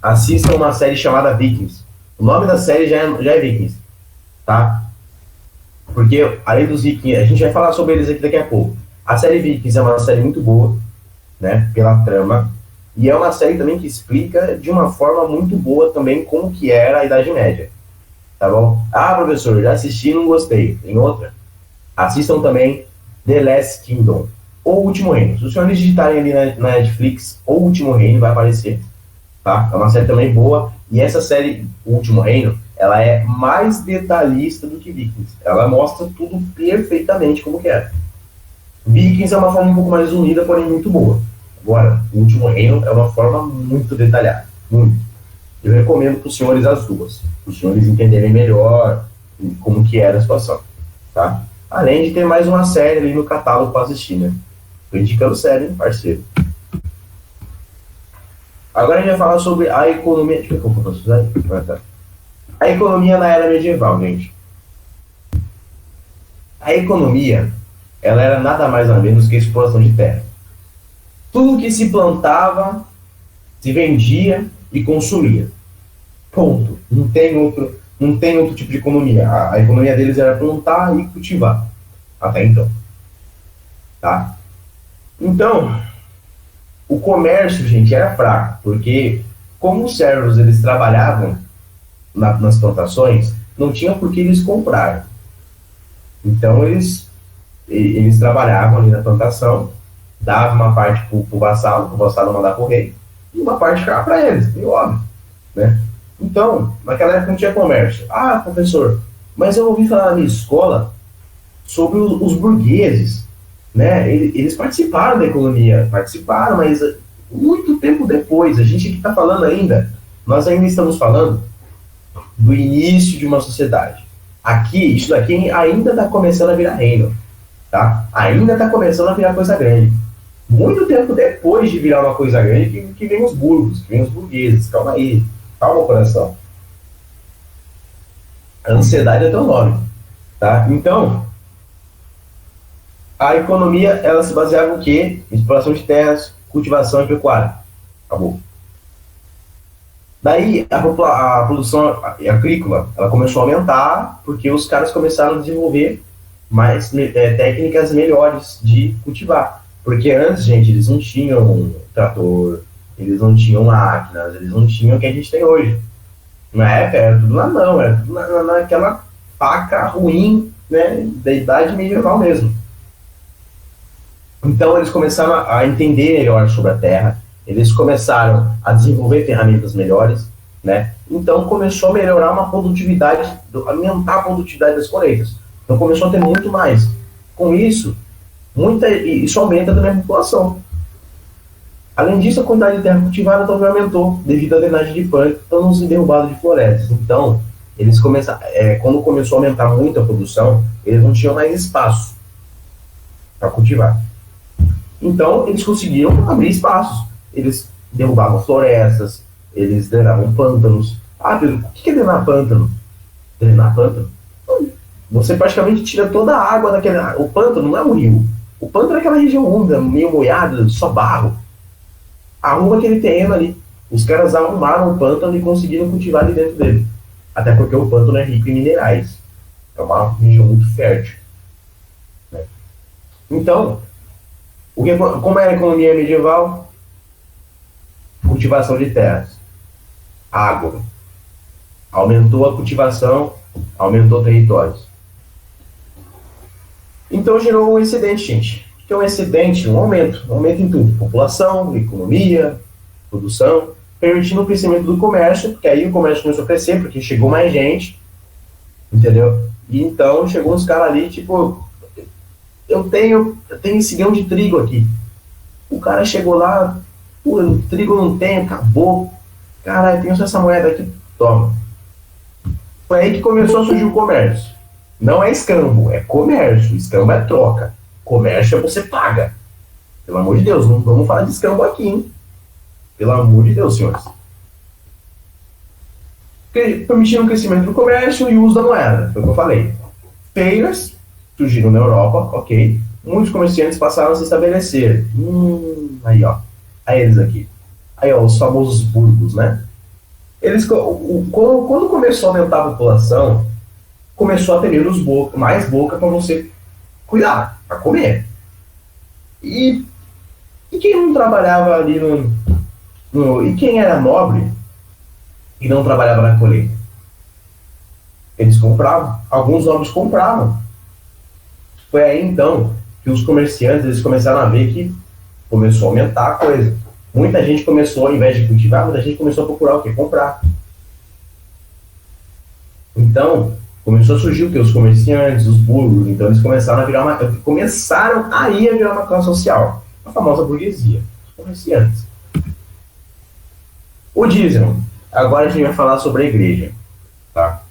Assistam uma série chamada Vikings. O nome da série já é Vikings, tá? Porque, além dos Vikings, a gente vai falar sobre eles aqui daqui a pouco. A série Vikings é uma série muito boa, né, pela trama, e é uma série também que explica de uma forma muito boa também como que era a Idade Média. Tá bom? Ah, professor, já assisti e não gostei. Tem outra. Assistam também The Last Kingdom, ou O Último Reino. Se os senhores digitarem ali na Netflix, ou O Último Reino, vai aparecer. Tá? É uma série também boa. E essa série, O Último Reino, ela é mais detalhista do que Vikings. Ela mostra tudo perfeitamente como que é. Vikings é uma forma um pouco mais unida, porém muito boa. Agora, O Último Reino é uma forma muito detalhada. Muito. Eu recomendo para os senhores as duas, para os senhores entenderem melhor como que era a situação, tá? Além de ter mais uma série ali no catálogo para assistir, né? Tô indicando série, hein, parceiro. Agora a gente vai falar sobre a economia... Deixa eu ver como eu posso usar. A economia na era medieval, gente. A economia, ela era nada mais ou menos que a exploração de terra. Tudo que se plantava, se vendia e consumia. Ponto. Não tem outro tipo de economia. A economia deles era plantar e cultivar. Até então. Tá? Então, o comércio, gente, era fraco. Porque, como os servos eles trabalhavam nas plantações, não tinha por que eles comprarem. Então, eles trabalhavam ali na plantação, davam uma parte pro vassalo mandar pro rei, e uma parte ficava para eles, meio óbvio, né? Então, naquela época não tinha comércio. Ah, professor, mas eu ouvi falar na minha escola sobre os burgueses, né? Eles participaram da economia, participaram, mas muito tempo depois. A gente aqui está falando ainda, nós ainda estamos falando do início de uma sociedade. Aqui, isso daqui ainda está começando a virar reino, tá? Ainda está começando a virar coisa grande. Muito tempo depois de virar uma coisa grande que vem os burgos, que vem os burgueses. Calma aí, calma, coração. A ansiedade é teu nome, tá? Então, a economia, ela se baseava em quê? Exploração de terras, cultivação e pecuária. Acabou. Daí, a produção agrícola, ela começou a aumentar porque os caras começaram a desenvolver mais técnicas melhores de cultivar. Porque antes, gente, eles não tinham trator, eles não tinham máquinas, eles não tinham o que a gente tem hoje. Na época era tudo na mão, era tudo naquela faca ruim, né, da idade medieval mesmo. Então eles começaram a entender melhor sobre a terra, eles começaram a desenvolver ferramentas melhores, né? Então começou a melhorar uma produtividade, aumentar a produtividade das colheitas. Então começou a ter muito mais. Com isso, isso aumenta também a população. Além disso, a quantidade de terra cultivada também aumentou devido à drenagem de pântanos e derrubada de florestas. Então, eles começaram, quando começou a aumentar muito a produção, eles não tinham mais espaço para cultivar. Então, eles conseguiram abrir espaços. Eles derrubavam florestas, eles drenavam pântanos. Ah, Pedro, o que é drenar pântano? Drenar pântano? Você praticamente tira toda a água daquele... O pântano não é um rio. O pântano é aquela região úmida, meio molhada, só barro. Arruma aquele terreno ali. Os caras arrumaram o pântano e conseguiram cultivar ali dentro dele. Até porque o pântano é rico em minerais. É uma região muito fértil. Né? Então, como era a economia medieval? Cultivação de terras. Água. Aumentou a cultivação, aumentou territórios. Então gerou um excedente, gente. O que é um excedente? Um aumento em tudo. População, economia, produção, permitindo o crescimento do comércio, porque aí o comércio começou a crescer, porque chegou mais gente, entendeu? E então chegou uns caras ali, tipo, eu tenho esse grão de trigo aqui. O cara chegou lá, pô, o trigo não tem, acabou. Caralho, tenho só essa moeda aqui, toma. Foi aí que começou a surgir o comércio. Não é escambo, é comércio. Escambo é troca. Comércio é você paga. Pelo amor de Deus, não vamos falar de escambo aqui, hein? Pelo amor de Deus, senhores. Permitindo o crescimento do comércio e o uso da moeda. Foi o que eu falei. Feiras surgiram na Europa, ok. Muitos comerciantes passaram a se estabelecer. Aí, ó. Aí eles aqui. Aí, ó, os famosos burgos, né? Quando começou a aumentar a população, começou a ter mais boca para você cuidar, para comer. E quem não trabalhava ali e quem era nobre e não trabalhava na colheita? Eles compravam. Alguns nobres compravam. Foi aí então que os comerciantes eles começaram a ver que começou a aumentar a coisa. Muita gente começou, ao invés de cultivar, muita gente começou a procurar o quê? Comprar. Então, começou a surgir o quê? Os comerciantes, os burgos. Então, eles começaram a virar a virar uma classe social. A famosa burguesia. Os comerciantes. O dízimo. Agora a gente vai falar sobre a igreja. Tá?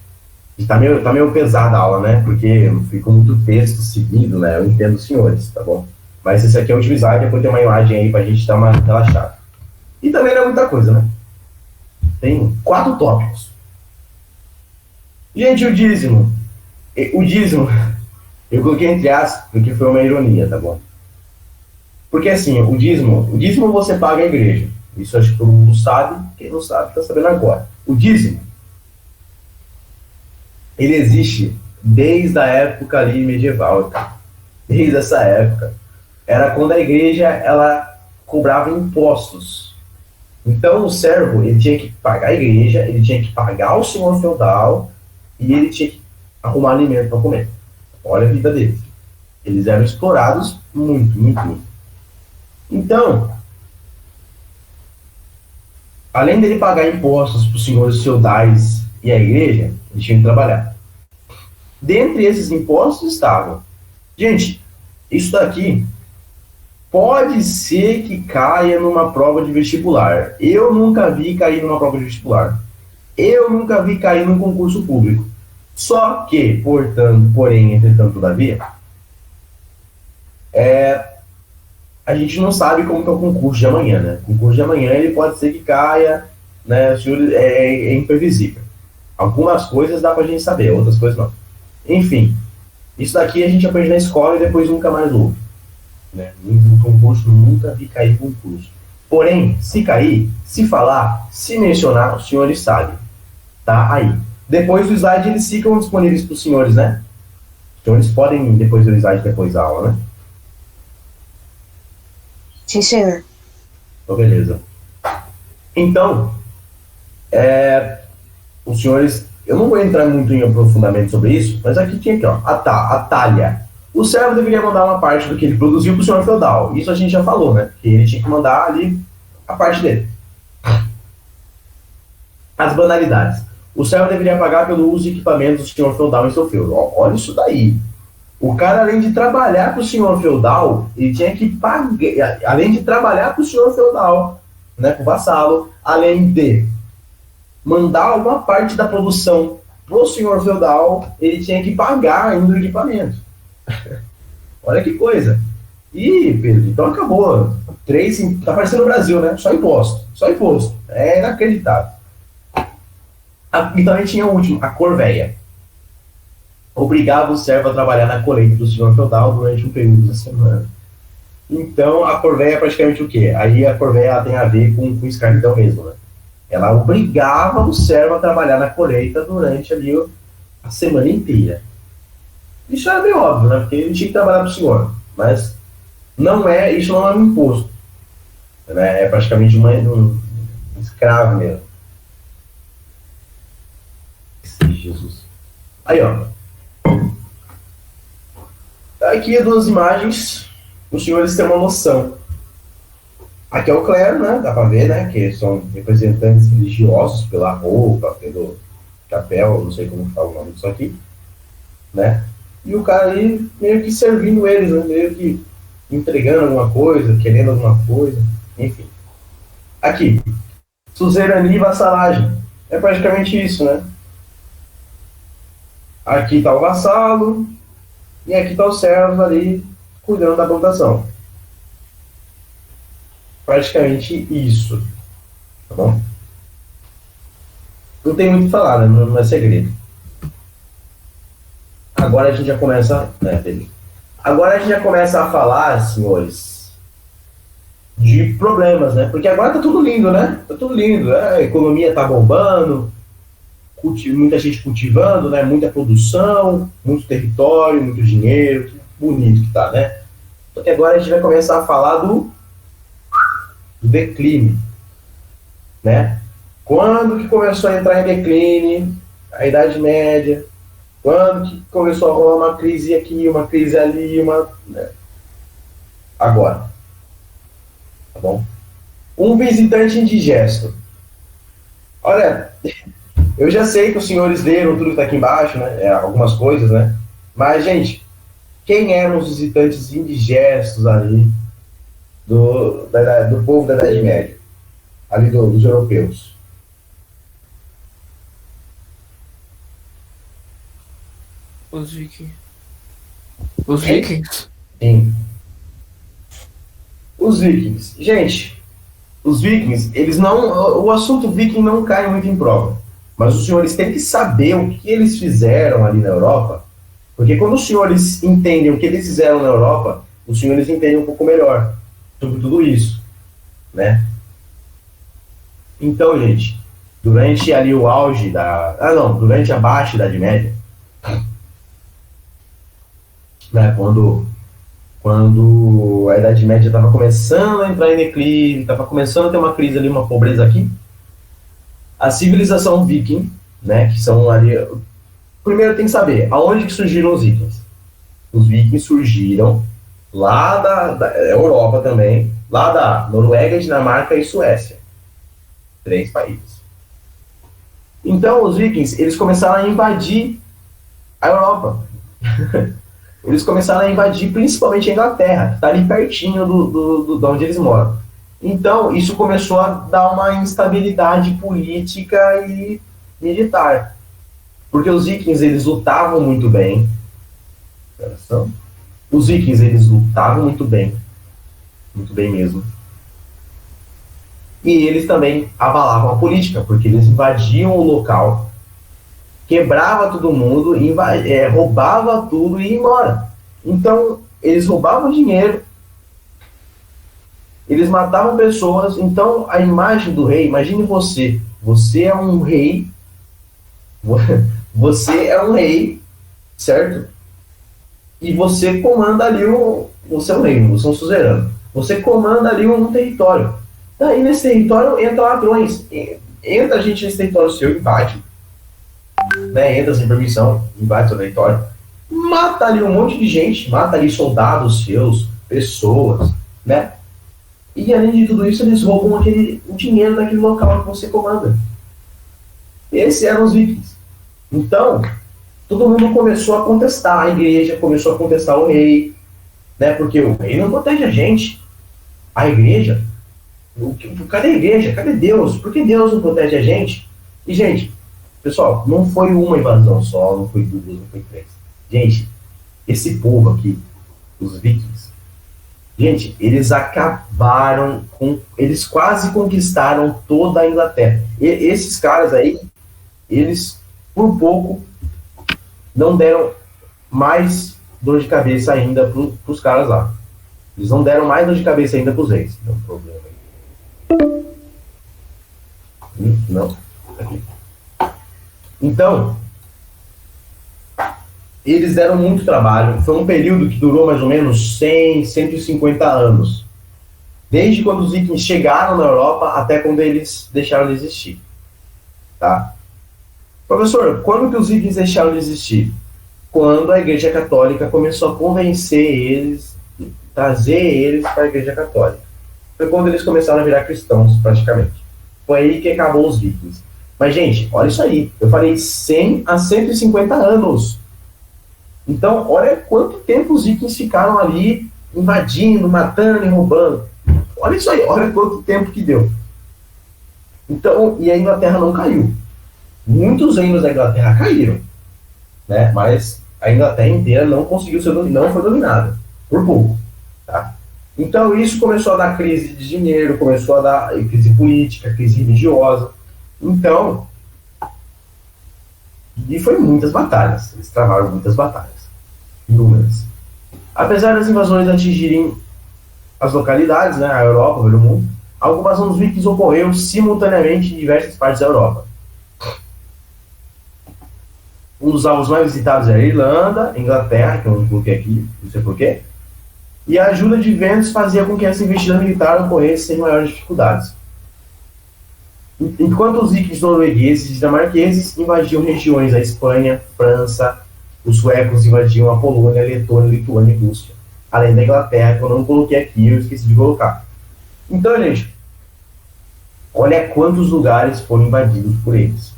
E tá meio pesada a aula, né? Porque ficou muito texto seguido, né? Eu entendo os senhores, tá bom? Mas esse aqui é o utilizar, depois tem uma imagem aí pra gente dar uma relaxada. E também não é muita coisa, né? Tem 4 tópicos. Gente, o dízimo. Eu coloquei entre aspas, porque foi uma ironia, tá bom? Porque assim, o dízimo você paga a igreja. Isso acho que todo mundo sabe, quem não sabe tá sabendo agora. O dízimo, ele existe desde a época ali medieval, tá? Desde essa época. Era quando a igreja, ela cobrava impostos. Então o servo, ele tinha que pagar a igreja, ele tinha que pagar o senhor feudal e ele tinha que arrumar alimento para comer. Olha a vida deles. Eles eram explorados muito, muito, muito. Então, além dele pagar impostos para os senhores feudais e a igreja, ele tinha que trabalhar. Dentre esses impostos estavam... Gente, isso daqui pode ser que caia numa prova de vestibular. Eu nunca vi cair numa prova de vestibular. Eu nunca vi cair num concurso público. Só que, porém, entretanto, todavia, a gente não sabe como que é o concurso de amanhã, né? O concurso de amanhã, ele pode ser que caia, né? É imprevisível. Algumas coisas dá pra gente saber, outras coisas não. Enfim, isso daqui a gente aprende na escola e depois nunca mais ouve. Né? No concurso, nunca vi cair concurso. Porém, se cair, se falar, se mencionar, os senhores sabem. Tá aí. Depois do slide, eles ficam disponíveis para os senhores, né? Os senhores podem, depois do slide, depois da aula, né? Sim, senhor. Então, beleza. Então, os senhores... Eu não vou entrar muito em aprofundamento sobre isso, mas aqui tinha aqui, ó, a talha. O servo deveria mandar uma parte do que ele produziu para o senhor feudal. Isso a gente já falou, né? Que ele tinha que mandar ali a parte dele. As banalidades. O servo deveria pagar pelo uso de equipamentos do senhor feudal em seu feudo. Olha isso daí. O cara, além de trabalhar para o senhor feudal, ele tinha que pagar, além de trabalhar para o senhor feudal, né, para o vassalo, além de mandar uma parte da produção para o senhor feudal, ele tinha que pagar ainda o equipamento. Olha que coisa. Ih, Pedro, então acabou. Tá parecendo o Brasil, né? Só imposto. Só imposto. É inacreditável. E também tinha o último, a corveia. Obrigava o servo a trabalhar na colheita do senhor feudal durante um período da semana. Então, a corveia é praticamente o quê? Aí a corveia tem a ver com escravidão mesmo, né? Ela obrigava o servo a trabalhar na colheita durante ali a semana inteira. Isso era bem óbvio, né? Porque ele tinha que trabalhar para o senhor. Mas isso não é um imposto. Né? É praticamente um escravo mesmo. Jesus. Aí, ó. Aqui duas imagens. Os senhores têm uma noção. Aqui é o clero, né? Dá pra ver, né? Que são representantes religiosos pela roupa, pelo chapéu, não sei como fala o nome disso aqui. Né? E o cara ali meio que servindo eles, né? Meio que entregando alguma coisa, querendo alguma coisa. Enfim. Aqui. Suzerania e vassalagem. É praticamente isso, né? Aqui está o vassalo e aqui está o servo ali cuidando da plantação. Praticamente isso. Tá bom? Não tem muito o que falar, né? Não é segredo. Agora a gente já começa... Agora a gente já começa a falar, senhores, de problemas, né? Porque agora tá tudo lindo, né? Tá tudo lindo. A economia tá bombando, muita gente cultivando, né? Muita produção, muito território, muito dinheiro, que bonito que tá, né? Só que agora a gente vai começar a falar do declínio, né? Quando que começou a entrar em declínio? A Idade Média. Quando que começou a rolar uma crise aqui, uma crise ali, né? Agora. Tá bom? Um visitante indigesto. Olha, eu já sei que os senhores leram tudo que está aqui embaixo, né? Algumas coisas, né? Mas, gente, quem eram os visitantes indigestos ali do povo da Idade Média? Ali dos europeus? Os vikings. Os vikings? Sim. Os vikings. Gente, os vikings, eles não... O assunto viking não cai muito em prova. Mas os senhores têm que saber o que eles fizeram ali na Europa, porque quando os senhores entendem o que eles fizeram na Europa, os senhores entendem um pouco melhor sobre tudo isso, né? Então, gente, durante ali o auge durante a baixa Idade Média, né, quando a Idade Média estava começando a entrar em declínio, estava começando a ter uma crise ali, uma pobreza aqui, a civilização viking, né, que são ali... Primeiro tem que saber, aonde que surgiram os vikings? Os vikings surgiram lá da Europa também, lá da Noruega, Dinamarca e Suécia. 3 países. Então, os vikings, eles começaram a invadir a Europa. Eles começaram a invadir principalmente a Inglaterra, que está ali pertinho de onde eles moram. Então, isso começou a dar uma instabilidade política e militar. Porque os vikings, eles lutavam muito bem. Os vikings, eles lutavam muito bem mesmo. E eles também abalavam a política, porque eles invadiam o local, quebrava todo mundo, roubava tudo e ia embora. Então, eles roubavam dinheiro, eles matavam pessoas. Então, a imagem do rei, imagine você é um rei, você é um rei, certo? E você comanda ali você é um rei, você é um suzerano. Você comanda ali um território. Daí nesse território entra ladrões. Entra gente nesse território seu, invade. Né? Entra sem permissão, invade seu território. Mata ali um monte de gente, mata ali soldados seus, pessoas, né? E além de tudo isso, eles roubam o dinheiro daquele local que você comanda. Esses eram os vikings. Então, todo mundo começou a contestar, a igreja começou a contestar o rei, né? Porque o rei não protege a gente. A igreja, cadê a igreja? Cadê Deus? Por que Deus não protege a gente? E, gente, pessoal, não foi uma invasão só, não foi 2, não foi 3. Gente, esse povo aqui, os vikings, gente, eles acabaram eles quase conquistaram toda a Inglaterra. E esses caras aí, eles, por pouco, não deram mais dor de cabeça ainda pros caras lá. Eles não deram mais dor de cabeça ainda pros reis. Não, problema aí. Não. Aqui. Então, eles deram muito trabalho. Foi um período que durou mais ou menos 100, 150 anos. Desde quando os vikings chegaram na Europa até quando eles deixaram de existir. Tá? Professor, quando que os vikings deixaram de existir? Quando a Igreja Católica começou a convencer eles, trazer eles para a Igreja Católica. Foi quando eles começaram a virar cristãos, praticamente. Foi aí que acabou os vikings. Mas, gente, olha isso aí. Eu falei 100 a 150 anos. Então, olha quanto tempo os vikings ficaram ali invadindo, matando e roubando. Olha isso aí, olha quanto tempo que deu. Então, e a Inglaterra não caiu. Muitos reinos da Inglaterra caíram, né? Mas a Inglaterra inteira não conseguiu ser não foi dominada, por pouco, tá? Então isso começou a dar crise de dinheiro, começou a dar crise política, crise religiosa. Então, e foi muitas batalhas, eles travaram muitas batalhas, inúmeras. Apesar das invasões atingirem as localidades, né, a Europa, o mundo, a ocupação dos vikings ocorreu simultaneamente em diversas partes da Europa. Um dos alvos mais visitados é a Irlanda, Inglaterra, que eu não coloquei aqui, não sei porquê, e a ajuda de ventos fazia com que essa investida militar ocorresse sem maiores dificuldades. Enquanto os vikings noruegueses e dinamarqueses invadiam regiões da Espanha, França, os suecos invadiam a Polônia, Letônia, Lituânia e Rússia, além da Inglaterra, que eu não coloquei aqui, eu esqueci de colocar. Então, gente, olha quantos lugares foram invadidos por eles.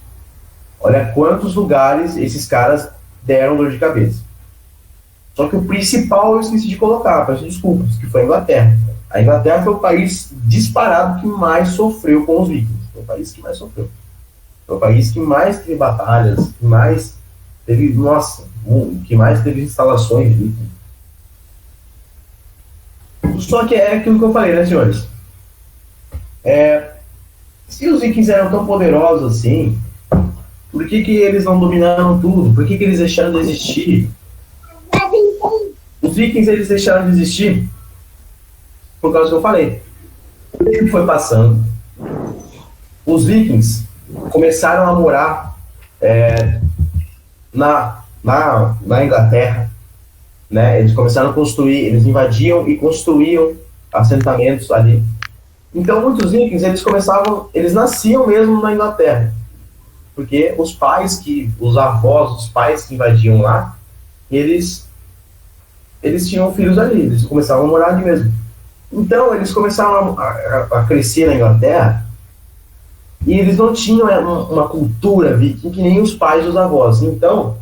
Olha quantos lugares esses caras deram dor de cabeça. Só que o principal eu esqueci de colocar, peço desculpas, que foi a Inglaterra. A Inglaterra foi o país disparado que mais sofreu com os vikings. Foi o país que mais sofreu. Foi o país que mais teve batalhas, que mais teve, que mais teve instalações de vikings. Só que é aquilo que eu falei, né, senhores? Se os vikings eram tão poderosos assim, por que eles não dominaram tudo? Por que eles deixaram de existir? Os vikings, eles deixaram de existir por causa que eu falei. O tempo foi passando. Os vikings começaram a morar na Inglaterra, né? Eles começaram a construir, eles invadiam e construíam assentamentos ali. Então, muitos vikings, eles nasciam mesmo na Inglaterra. Porque os avós, os pais que invadiam lá, eles tinham filhos ali, eles começavam a morar ali mesmo. Então, eles começaram a crescer na Inglaterra E eles não tinham uma cultura viking que nem os pais e os avós. Então,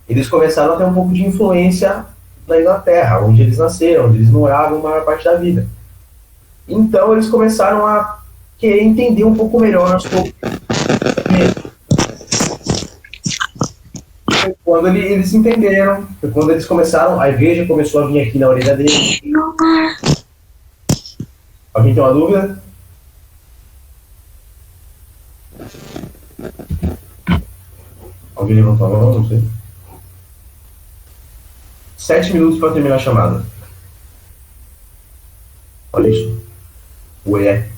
eles começaram a ter um pouco de influência na Inglaterra, onde eles nasceram, onde eles moravam a maior parte da vida. Então, eles começaram a querer entender um pouco melhor as coisas. Quando eles entenderam, quando eles começaram, a igreja começou a vir aqui na orelha deles. Alguém tem uma dúvida? Alguém levantou a mão? Não sei. 7 minutos para terminar a chamada. Olha isso. Ué.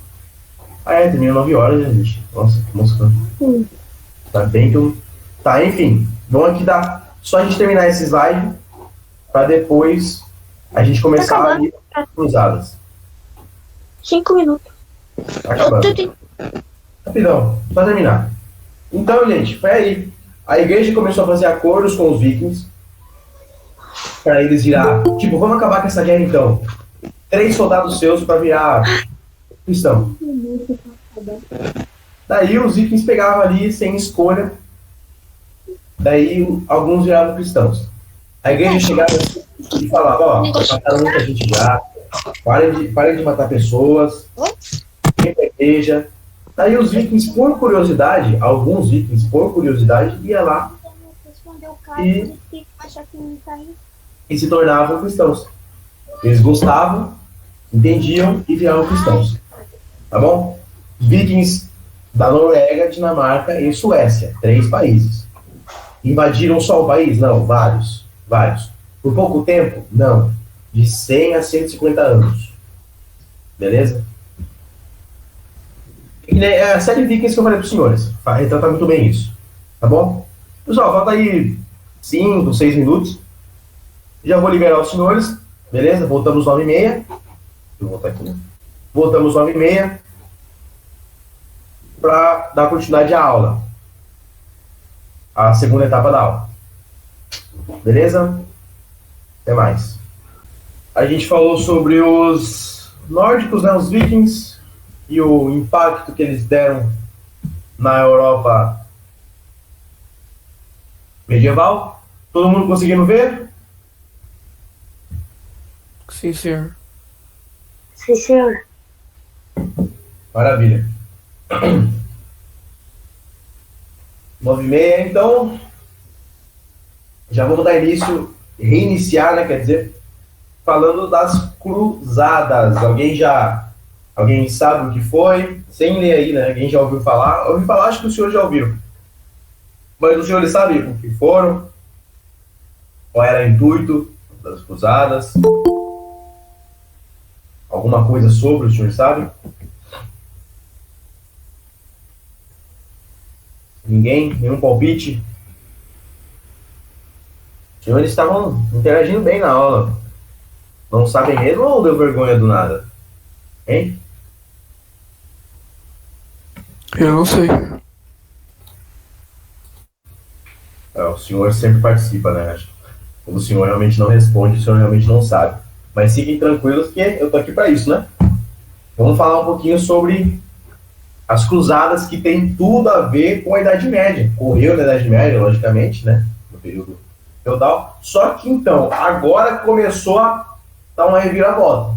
Termina 9 horas, né, gente? Nossa, que moscando. Tá bem que eu... Tá, enfim. Vamos aqui dar... Só a gente terminar esse slide para depois a gente começar a ir cruzadas. 5 minutos. Tá acabando. Rapidão, só terminar. Então, gente, foi aí. A igreja começou a fazer acordos com os vikings para eles virar... Tipo, vamos acabar com essa guerra então. 3 soldados seus para virar cristão. Daí os vikings pegavam ali sem escolha. Daí alguns viravam cristãos. A igreja chegava e falava, ó, mataram muita gente já, parem de matar pessoas, vem pra igreja. Daí os vikings, por curiosidade, alguns vikings, por curiosidade, iam lá e se tornavam cristãos. Eles gostavam, entendiam e viravam cristãos. Tá bom? Vikings da Noruega, Dinamarca e Suécia, 3 países. Invadiram só o país? Não, vários. Por pouco tempo? Não. De 100 a 150 anos. Beleza? É a série Vikings que eu falei para os senhores. Retrata muito bem isso. Tá bom? Pessoal, falta aí 5, 6 minutos. Já vou liberar os senhores. Beleza? Voltamos 9h30. Deixa eu voltar aqui, né? Voltamos 9h30 para dar continuidade à aula. A segunda etapa da aula. Beleza? Até mais. A gente falou sobre os nórdicos, né, os vikings, e o impacto que eles deram na Europa medieval. Todo mundo conseguindo ver? Sim, senhor. Sim, senhor. Maravilha. 9h30, então já vamos dar início, reiniciar, né, quer dizer, falando das cruzadas. Alguém sabe o que foi? Sem ler aí, né? Alguém já ouviu falar? Ouvi falar, acho que o senhor já ouviu. Mas os senhores sabem o que foram? Qual era o intuito das cruzadas? Alguma coisa sobre, o senhor sabe? Ninguém? Nenhum palpite? Os senhores estavam interagindo bem na aula. Não sabem mesmo ou deu vergonha do nada? Hein? Eu não sei. O senhor sempre participa, né? O senhor realmente não responde, o senhor realmente não sabe. Mas fiquem tranquilos que eu tô aqui para isso, né? Vamos falar um pouquinho sobre as cruzadas, que tem tudo a ver com a Idade Média. Correu na Idade Média, logicamente, né? No período feudal. Só que, então, agora começou a dar uma reviravolta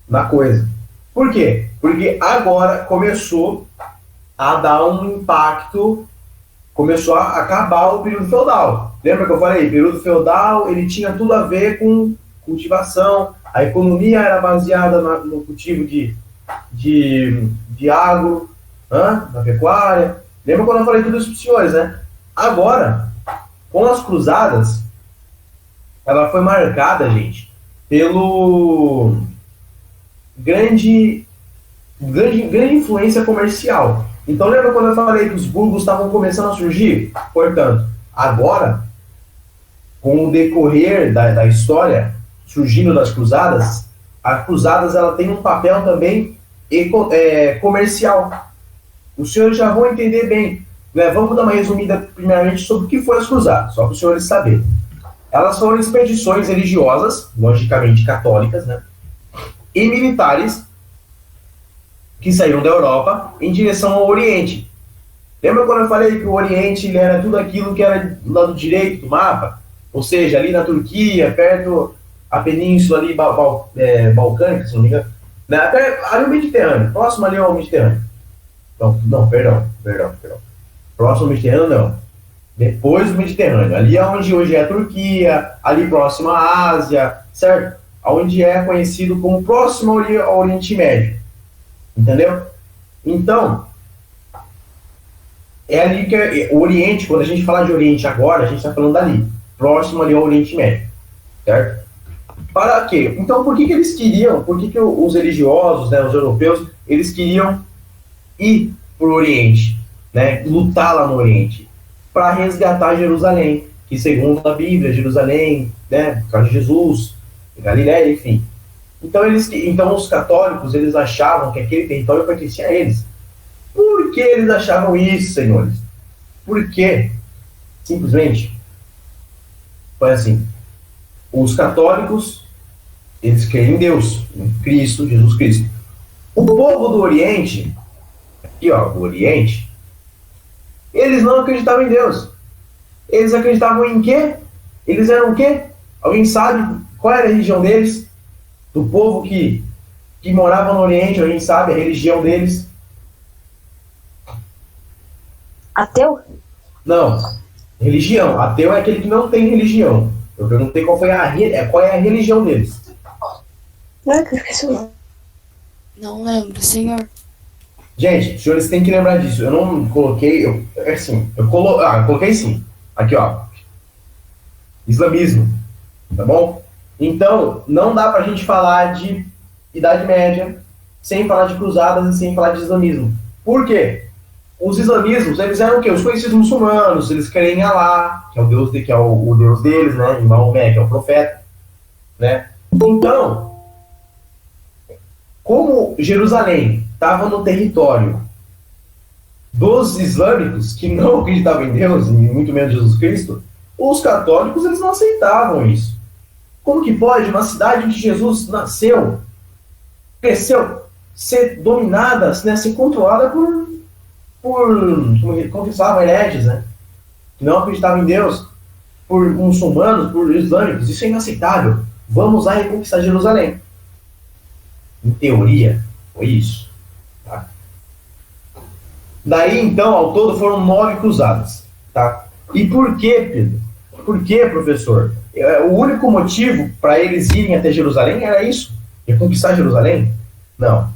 na coisa. Por quê? Porque agora começou a dar um impacto, começou a acabar o período feudal. Lembra que eu falei? O período feudal, ele tinha tudo a ver com cultivação, a economia era baseada no cultivo de agro, na pecuária. Lembra quando eu falei tudo isso para os senhores, né? Agora, com as cruzadas, ela foi marcada, gente, pelo grande influência comercial. Então, lembra quando eu falei que os burgos estavam começando a surgir? Portanto, agora, com o decorrer da história, surgindo das cruzadas, as cruzadas ela tem um papel também comercial. Os senhores já vão entender bem. Né? Vamos dar uma resumida primeiramente sobre o que foi as cruzadas, só para os senhores saberem. Elas foram expedições religiosas, logicamente católicas, né? E militares que saíram da Europa em direção ao Oriente. Lembra quando eu falei que o Oriente ele era tudo aquilo que era do lado direito do mapa? Ou seja, ali na Turquia, perto a península ali balcânica, se não me engano. Ali o Mediterrâneo, próximo ali ao Mediterrâneo. Não, perdão. Próximo ao Mediterrâneo, não. Depois do Mediterrâneo. Ali é onde hoje é a Turquia, ali próximo à Ásia, certo? Onde é conhecido como próximo ao Oriente Médio. Entendeu? Então, é ali que o Oriente, quando a gente fala de Oriente agora, a gente está falando dali, próximo ali ao Oriente Médio, certo? Para quê? Então, por que eles queriam, por que os religiosos, né, os europeus, eles queriam ir para o Oriente, né, lutar lá no Oriente, para resgatar Jerusalém, que segundo a Bíblia, Jerusalém, né, por causa de Jesus, Galileia, enfim. Então os católicos, eles achavam que aquele território pertencia a eles. Por que eles achavam isso, senhores? Porque, simplesmente, foi assim, os católicos, eles creem em Deus, em Cristo, Jesus Cristo. O povo do Oriente, aqui ó, do Oriente, eles não acreditavam em Deus. Eles acreditavam em quê? Eles eram o quê? Alguém sabe qual era a religião deles? Do povo que morava no Oriente, alguém sabe a religião deles? Ateu? Não. Religião. Ateu é aquele que não tem religião. Eu perguntei qual é a religião deles. Não, que eu esqueci. Não lembro, senhor. Gente, os senhores têm que lembrar disso. Eu não coloquei... coloquei sim. Aqui, ó. Islamismo. Tá bom? Então, não dá pra gente falar de Idade Média sem falar de cruzadas e sem falar de islamismo. Por quê? Os islamismos, eles eram o quê? Os conhecidos muçulmanos, eles creem em Alá, que é o Deus, que é o Deus deles, né? Em Maomé, que é o profeta, né? Então, como Jerusalém estava no território dos islâmicos, que não acreditavam em Deus, e muito menos Jesus Cristo, os católicos, eles não aceitavam isso. Como que pode uma cidade onde Jesus nasceu, cresceu, ser dominada, né, ser controlada por como que falavam, hereges, né? Que não acreditavam em Deus, por muçulmanos, por islâmicos? Isso é inaceitável. Vamos lá e conquistar Jerusalém. Em teoria, foi isso. Tá? Daí, então, ao todo foram 9 cruzadas. Tá? E por que, Pedro? Por que, professor? O único motivo para eles irem até Jerusalém era isso? De conquistar Jerusalém? Não.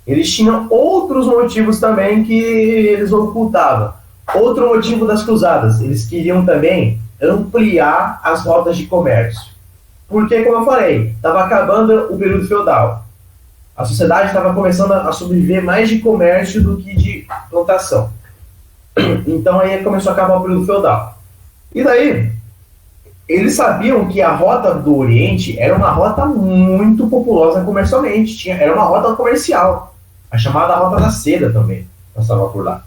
Eles tinham outros motivos também que eles ocultavam. Outro motivo das cruzadas, eles queriam também ampliar as rotas de comércio. Porque, como eu falei, estava acabando o período feudal. A sociedade estava começando a sobreviver mais de comércio do que de plantação. Então aí começou a acabar o período feudal. E daí, eles sabiam que a rota do Oriente era uma rota muito populosa comercialmente. Era uma rota comercial. A chamada Rota da Seda também passava por lá.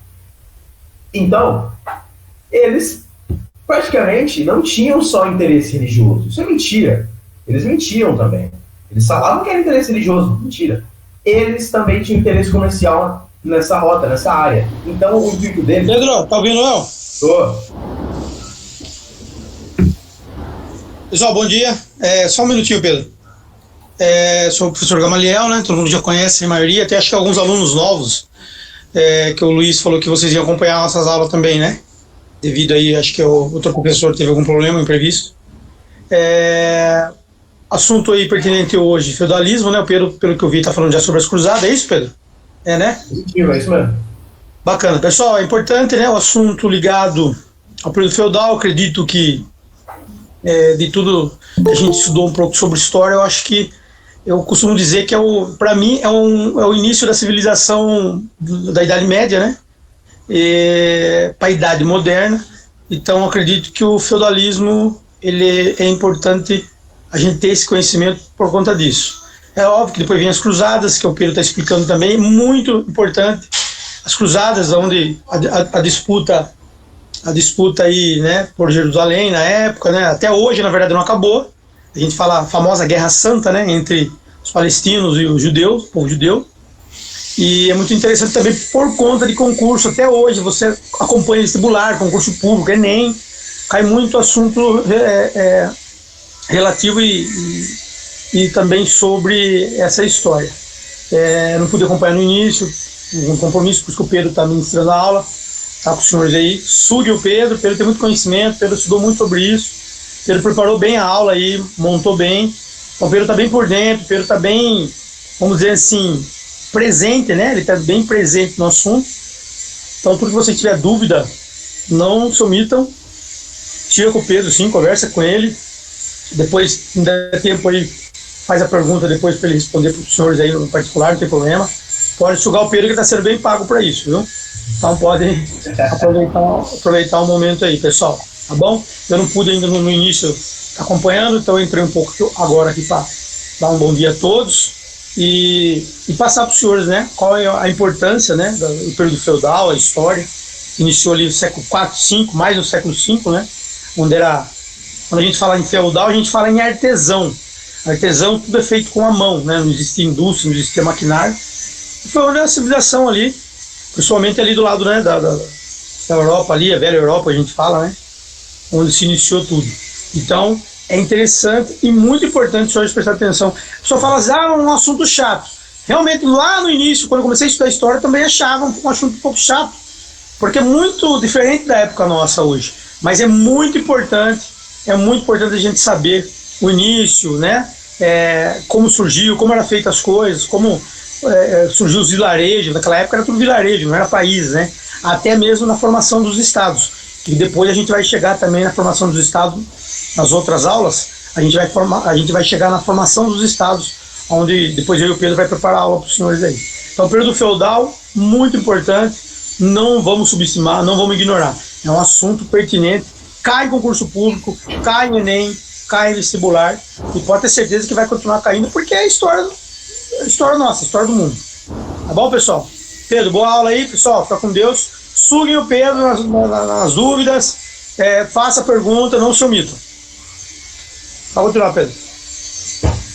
Então, eles praticamente não tinham só interesse religioso. Isso é mentira. Eles mentiam também. Eles falavam que era interesse religioso. Mentira. Eles também tinham interesse comercial nessa rota, nessa área. Então, o intuito deles... Pedro, tá ouvindo eu? Tô. Pessoal, bom dia. Só um minutinho, Pedro. Sou o professor Gamaliel, né? Todo mundo já conhece, a maioria. Até acho que alguns alunos novos, que o Luiz falou que vocês iam acompanhar nossas aulas também, né? Devido aí, acho que o outro professor teve algum problema imprevisto. Assunto aí pertinente hoje, feudalismo, né? O Pedro, pelo que eu vi, tá falando já sobre as cruzadas. É isso, Pedro? Né? É isso mesmo. Bacana. Pessoal, é importante, né? O assunto ligado ao período feudal. Acredito que de tudo que a gente estudou um pouco sobre história, eu acho que eu costumo dizer que para mim é o início da civilização da Idade Média, né? Para a Idade Moderna. Então, acredito que o feudalismo ele é importante a gente ter esse conhecimento por conta disso. É óbvio que depois vem as cruzadas, que o Pedro está explicando também, muito importante. As cruzadas, onde a disputa aí, né, por Jerusalém na época, né, até hoje, na verdade, não acabou. A gente fala a famosa Guerra Santa, né, entre os palestinos e os judeus, o povo judeu. E é muito interessante também por conta de concurso. Até hoje você acompanha vestibular, concurso público, Enem, cai muito assunto relativo e também sobre essa história. Não pude acompanhar no início, um compromisso, porque o Pedro está ministrando a aula, tá com os senhores aí. Sugue o Pedro tem muito conhecimento, o Pedro estudou muito sobre isso, o Pedro preparou bem a aula aí, montou bem. Então, o Pedro está bem por dentro, o Pedro está bem, vamos dizer assim, presente, né? Ele está bem presente no assunto. Então, tudo que você tiver dúvida, não se omitam, tira com o Pedro, sim, conversa com ele. Depois, se der tempo aí, faz a pergunta depois para ele responder para os senhores aí no particular, não tem problema. Pode sugar o Pedro que está sendo bem pago para isso, viu? Então podem aproveitar o momento aí, pessoal, tá bom? Eu não pude ainda no início estar acompanhando, então eu entrei um pouco agora aqui para dar um bom dia a todos e passar para os senhores, né? Qual é a importância, né, do período feudal, a história. Iniciou ali no século IV, V, mais no século V, né? Quando a gente fala em feudal, a gente fala em artesão. Artesão, tudo é feito com a mão, né? Não existia indústria, não existia maquinário. E foi uma civilização ali, principalmente ali do lado, né, da Europa ali, a velha Europa, a gente fala, né? Onde se iniciou tudo. Então, é interessante e muito importante os senhores prestarem atenção. A pessoa fala assim, é um assunto chato. Realmente, lá no início, quando eu comecei a estudar história, também achava um assunto um pouco chato, porque é muito diferente da época nossa hoje. Mas é muito importante a gente saber o início, né? Como surgiu, como eram feitas as coisas, como surgiu os vilarejos. Naquela época era tudo vilarejo, não era país, né? Até mesmo na formação dos estados. E depois a gente vai chegar também na formação dos estados, nas outras aulas, a gente vai chegar na formação dos estados, onde depois eu e o Pedro vai preparar a aula para os senhores aí. Então, o período feudal, muito importante, não vamos subestimar, não vamos ignorar. É um assunto pertinente, cai em concurso público, cai em Enem, cai em vestibular, e pode ter certeza que vai continuar caindo, porque é a história nossa, a história do mundo. Tá bom, pessoal? Pedro, boa aula aí, pessoal, fica com Deus. Suguem o Pedro nas dúvidas, faça a pergunta, não se omitam. Pode continuar, Pedro.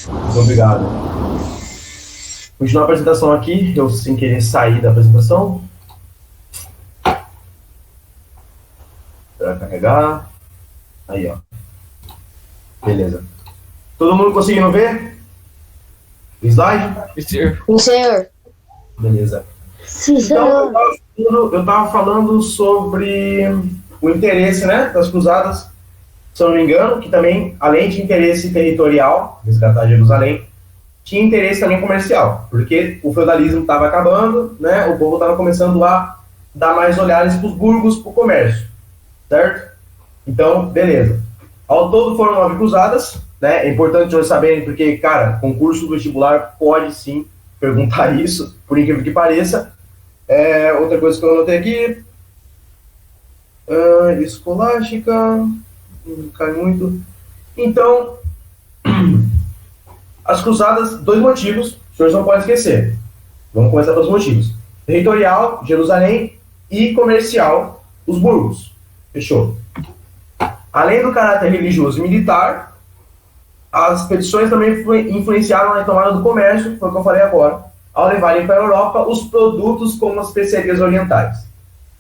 Muito obrigado. Continuar a apresentação aqui, eu sem querer sair da apresentação. Para carregar. Aí, ó. Beleza. Todo mundo conseguindo ver? O slide? Sim, senhor. Beleza. Sim, Então, senhor. eu estava falando sobre o interesse, né, das cruzadas, se eu não me engano, que também, além de interesse territorial, resgatar Jerusalém, tinha interesse também comercial, porque o feudalismo estava acabando, né, o povo estava começando a dar mais olhares para os burgos, para o comércio, certo? Então, beleza. Ao todo foram 9 cruzadas, né, é importante vocês saberem, porque, cara, concurso do vestibular pode sim perguntar isso, por incrível que pareça. Outra coisa que eu anotei aqui, escolástica, não cai muito. Então, as cruzadas, 2 motivos, os senhores não podem esquecer. Vamos começar pelos motivos. Territorial, Jerusalém, e comercial, os burgos. Fechou. Além do caráter religioso e militar, as expedições também influenciaram na tomada do comércio, foi o que eu falei agora, ao levarem para a Europa os produtos como as especiarias orientais.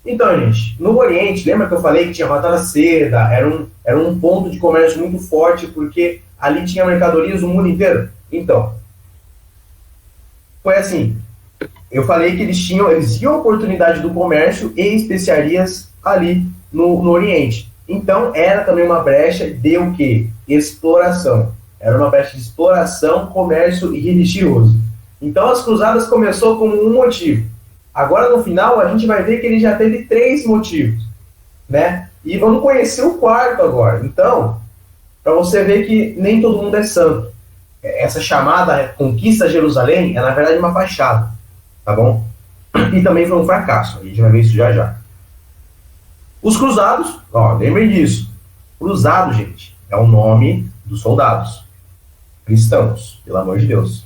Então, gente, no Oriente, lembra que eu falei que tinha Rota da Seda, era um ponto de comércio muito forte, porque ali tinha mercadorias do mundo inteiro? Então, foi assim, eu falei que eles tinham oportunidade do comércio e especiarias ali no Oriente. Então, era também uma brecha de o quê? Exploração. Era uma brecha de exploração, comércio e religioso. Então, as cruzadas começou com um motivo. Agora, no final, a gente vai ver que ele já teve 3 motivos, né? E vamos conhecer o 4º agora. Então, para você ver que nem todo mundo é santo. Essa chamada conquista de Jerusalém é, na verdade, uma fachada, tá bom? E também foi um fracasso. A gente vai ver isso já já. Os cruzados, ó, lembrem disso. Cruzado, gente, é o nome dos soldados cristãos, pelo amor de Deus.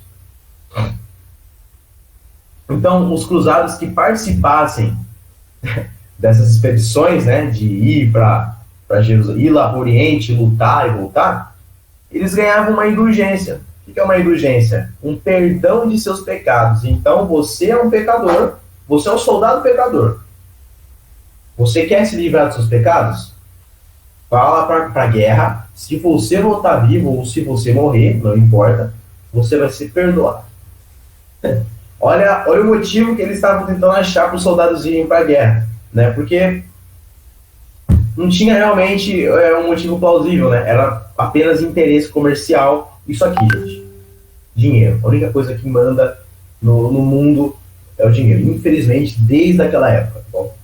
Então, os cruzados que participassem dessas expedições, né, de ir para Jerusalém, ir lá para o Oriente, lutar e voltar, eles ganhavam uma indulgência. O que é uma indulgência? Um perdão de seus pecados. Então, você é um pecador, você é um soldado pecador. Você quer se livrar dos seus pecados? Vá lá para a guerra. Se você voltar vivo ou se você morrer, não importa, você vai ser perdoado. Olha o motivo que eles estavam tentando achar para os soldados irem para a guerra, né? Porque não tinha realmente um motivo plausível, né? Era apenas interesse comercial. Isso aqui, gente. Dinheiro. A única coisa que manda no mundo é o dinheiro. Infelizmente, desde aquela época. Tá bom?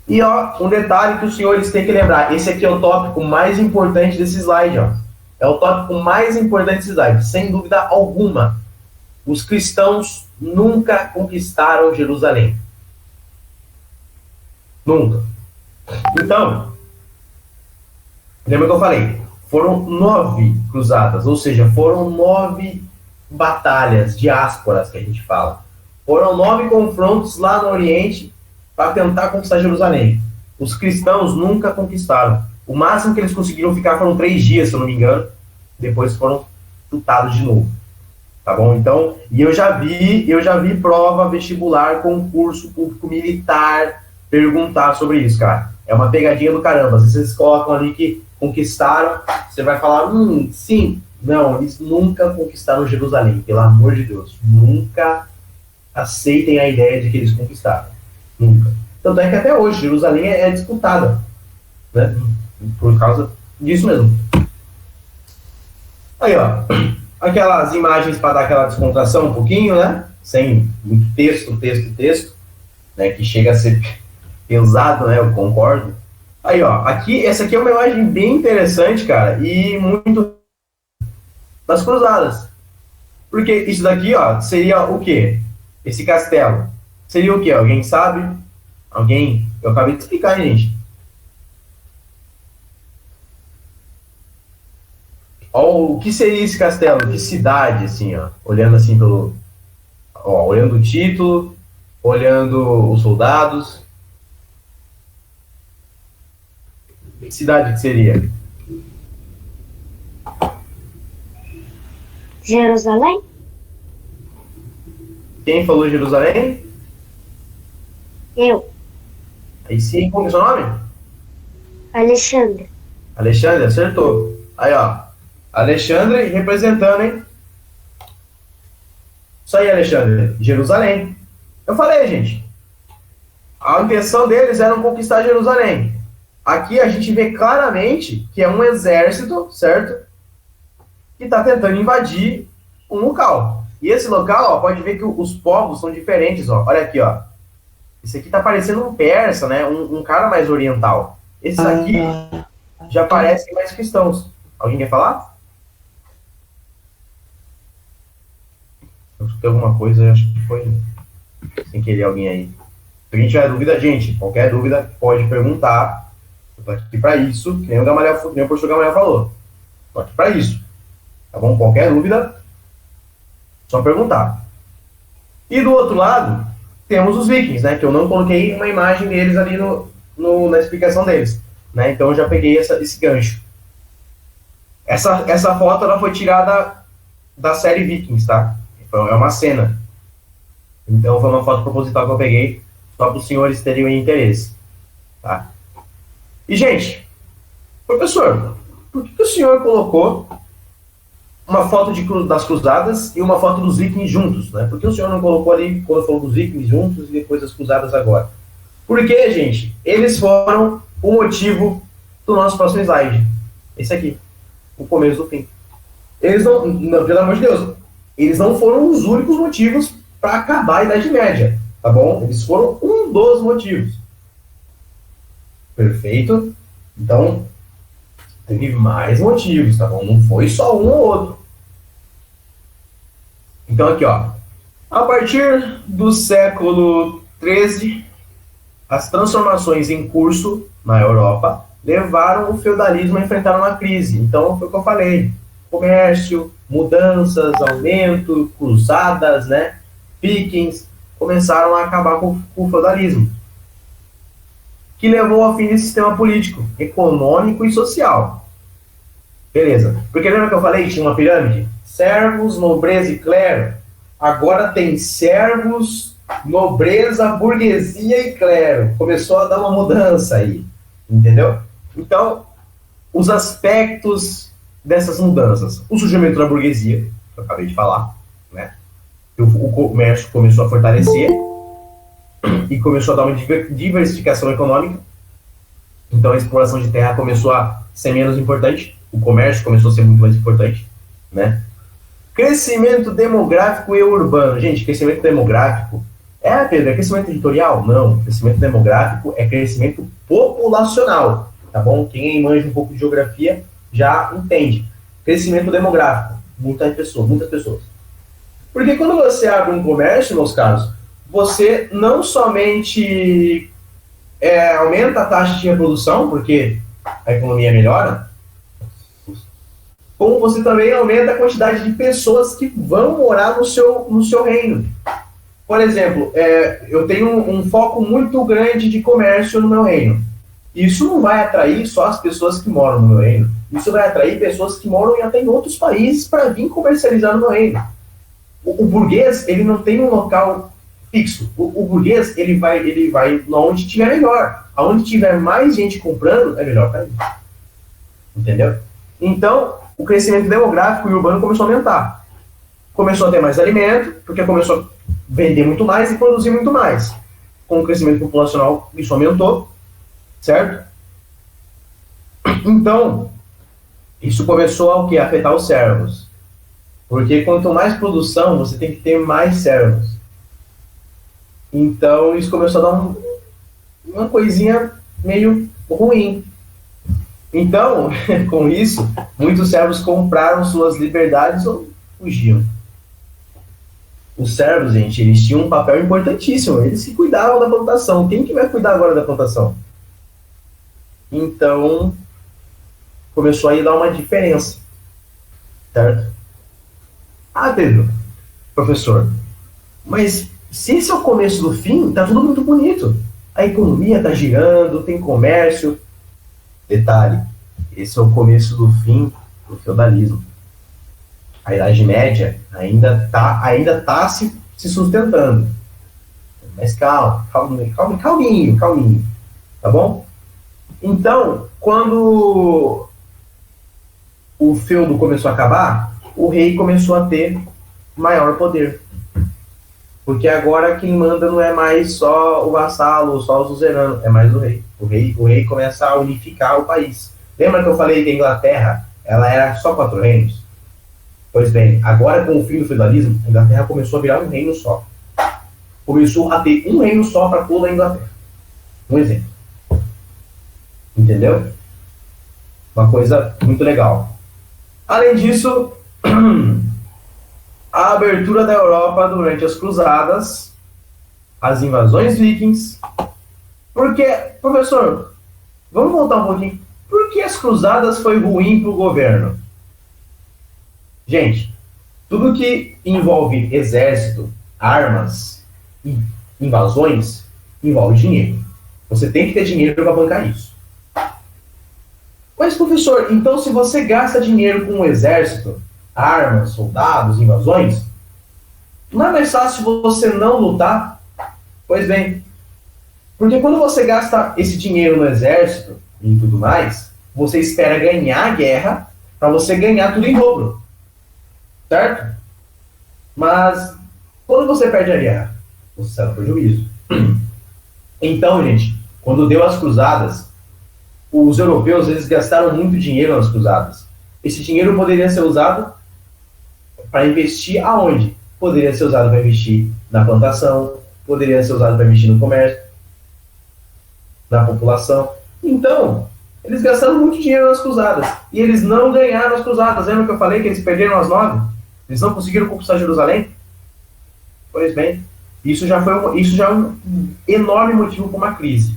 E ó, um detalhe que os senhores têm que lembrar. Esse aqui é o tópico mais importante desse slide, ó. É o tópico mais importante desse slide, sem dúvida alguma. Os cristãos nunca conquistaram Jerusalém. Nunca. Então, lembra que eu falei? Foram 9 cruzadas, ou seja, foram 9 batalhas, diásporas que a gente fala. Foram 9 confrontos lá no Oriente para tentar conquistar Jerusalém. Os cristãos nunca conquistaram. O máximo que eles conseguiram ficar foram 3 dias, se eu não me engano. Depois foram chutados de novo. Tá bom? Então, e eu já vi prova vestibular, concurso público militar perguntar sobre isso, cara. É uma pegadinha do caramba. Se vocês colocam ali que conquistaram, você vai falar, sim. Não, eles nunca conquistaram Jerusalém, pelo amor de Deus. Nunca aceitem a ideia de que eles conquistaram. Nunca. Tanto é que até hoje Jerusalém é disputada, né? Por causa disso mesmo. Aí, ó. Aquelas imagens para dar aquela descontração um pouquinho, né? Sem muito texto, né? Que chega a ser pesado, né? Eu concordo. Aí, ó. Essa aqui é uma imagem bem interessante, cara. E muito das cruzadas. Porque isso daqui, ó, seria o quê? Esse castelo. Seria o quê? Alguém sabe? Alguém? Eu acabei de explicar, gente. Ó, o que seria esse castelo? Que cidade, assim, ó? Olhando assim pelo... Ó, olhando o título, olhando os soldados. Que cidade que seria? Jerusalém? Quem falou Jerusalém? Eu, Aí sim, como é o seu nome? Alexandre. Alexandre, acertou. Aí, ó. Alexandre representando, hein? Isso aí, Alexandre. Jerusalém. Eu falei, gente. A intenção deles era conquistar Jerusalém. Aqui a gente vê claramente que é um exército, certo? Que está tentando invadir um local. E esse local, ó, pode ver que os povos são diferentes, ó. Olha aqui, ó. Esse aqui tá parecendo um persa, né? Um cara mais oriental. Esses aqui já parecem mais cristãos. Alguém quer falar? Eu escutei alguma coisa, acho que foi sem querer alguém aí. Se a gente tiver dúvida, gente, qualquer dúvida pode perguntar. Eu tô aqui pra isso, que nem o professor Gamaliel falou. Tô aqui pra isso. Tá bom? Qualquer dúvida, só perguntar. E do outro lado, temos os vikings, né? Que eu não coloquei uma imagem deles ali na explicação deles. Né? Então eu já peguei esse gancho. Essa foto ela foi tirada da série Vikings, tá? Então, é uma cena. Então foi uma foto proposital que eu peguei só para os senhores terem interesse. Tá? E, gente, professor, por que o senhor colocou uma foto das cruzadas e uma foto dos vikings juntos, né? Por que o senhor não colocou ali, quando falou dos vikings juntos e depois das cruzadas agora? Porque, gente, eles foram o motivo do nosso próximo slide. Esse aqui. O começo do fim. Eles não, pelo amor de Deus, eles não foram os únicos motivos para acabar a Idade Média, tá bom? Eles foram um dos motivos. Perfeito? Então, teve mais motivos, tá bom? Não foi só um ou outro. Então aqui, ó. A partir do século XIII, as transformações em curso na Europa levaram o feudalismo a enfrentar uma crise. Então, foi o que eu falei. Comércio, mudanças, aumento, cruzadas, né? Vikings começaram a acabar com o feudalismo, que levou ao fim desse sistema político, econômico e social. Beleza. Porque lembra que eu falei que tinha uma pirâmide? Servos, nobreza e clero. Agora tem servos, nobreza, burguesia e clero. Começou a dar uma mudança aí. Entendeu? Então, os aspectos dessas mudanças. O surgimento da burguesia, que eu acabei de falar, né? O comércio começou a fortalecer e começou a dar uma diversificação econômica. Então a exploração de terra começou a ser menos importante, o comércio começou a ser muito mais importante, né? Crescimento demográfico e urbano. Gente, crescimento demográfico Pedro, é crescimento territorial? Não, crescimento demográfico é crescimento populacional, tá bom? Quem manja um pouco de geografia já entende. Crescimento demográfico, muitas pessoas. Porque quando você abre um comércio, meus caros, você não somente aumenta a taxa de reprodução, porque a economia melhora, como você também aumenta a quantidade de pessoas que vão morar no seu reino. Por exemplo, eu tenho um foco muito grande de comércio no meu reino. Isso não vai atrair só as pessoas que moram no meu reino. Isso vai atrair pessoas que moram até em outros países para vir comercializar no meu reino. O burguês, ele não tem um local fixo. O burguês, ele vai onde tiver melhor. Aonde tiver mais gente comprando, é melhor para ele. Entendeu? Então, o crescimento demográfico e urbano começou a aumentar. Começou a ter mais alimento, porque começou a vender muito mais e produzir muito mais. Com o crescimento populacional, isso aumentou, certo? Então, isso começou a afetar os servos. Porque quanto mais produção, você tem que ter mais servos. Então, isso começou a dar uma coisinha meio ruim. Então, com isso, muitos servos compraram suas liberdades ou fugiam. Os servos, gente, eles tinham um papel importantíssimo. Eles que cuidavam da plantação. Quem que vai cuidar agora da plantação? Então, começou a dar uma diferença. Certo? Pedro, professor, mas se esse é o começo do fim, tá tudo muito bonito. A economia tá girando, tem comércio. Detalhe, esse é o começo do fim do feudalismo. A Idade Média ainda tá se sustentando. Mas calminho, tá bom? Então, quando o feudo começou a acabar, o rei começou a ter maior poder. Porque agora quem manda não é mais só o vassalo, só o suzerano, é mais o rei. O rei começa a unificar o país. Lembra que eu falei que a Inglaterra ela era só 4 reinos? Pois bem, agora com o fim do feudalismo, a Inglaterra começou a virar um reino só. Começou a ter um reino só para toda a Inglaterra. Um exemplo. Entendeu? Uma coisa muito legal. Além disso, a abertura da Europa durante as cruzadas, as invasões vikings. Porque, professor, vamos voltar um pouquinho. Por que as cruzadas foi ruim para o governo? Gente, tudo que envolve exército, armas e invasões, envolve dinheiro. Você tem que ter dinheiro para bancar isso. Mas, professor, então se você gasta dinheiro com o exército, armas, soldados, invasões, não é mais fácil você não lutar? Pois bem, porque quando você gasta esse dinheiro no exército e tudo mais, você espera ganhar a guerra para você ganhar tudo em dobro. Certo? Mas quando você perde a guerra, você sai no prejuízo. Então, gente, quando deu as cruzadas, os europeus eles gastaram muito dinheiro nas cruzadas. Esse dinheiro poderia ser usado para investir aonde? Poderia ser usado para investir na plantação, poderia ser usado para investir no comércio, na população. Então, eles gastaram muito dinheiro nas cruzadas. E eles não ganharam as cruzadas. Lembra que eu falei que eles perderam as 9? Eles não conseguiram conquistar Jerusalém? Pois bem, isso já é um enorme motivo para uma crise.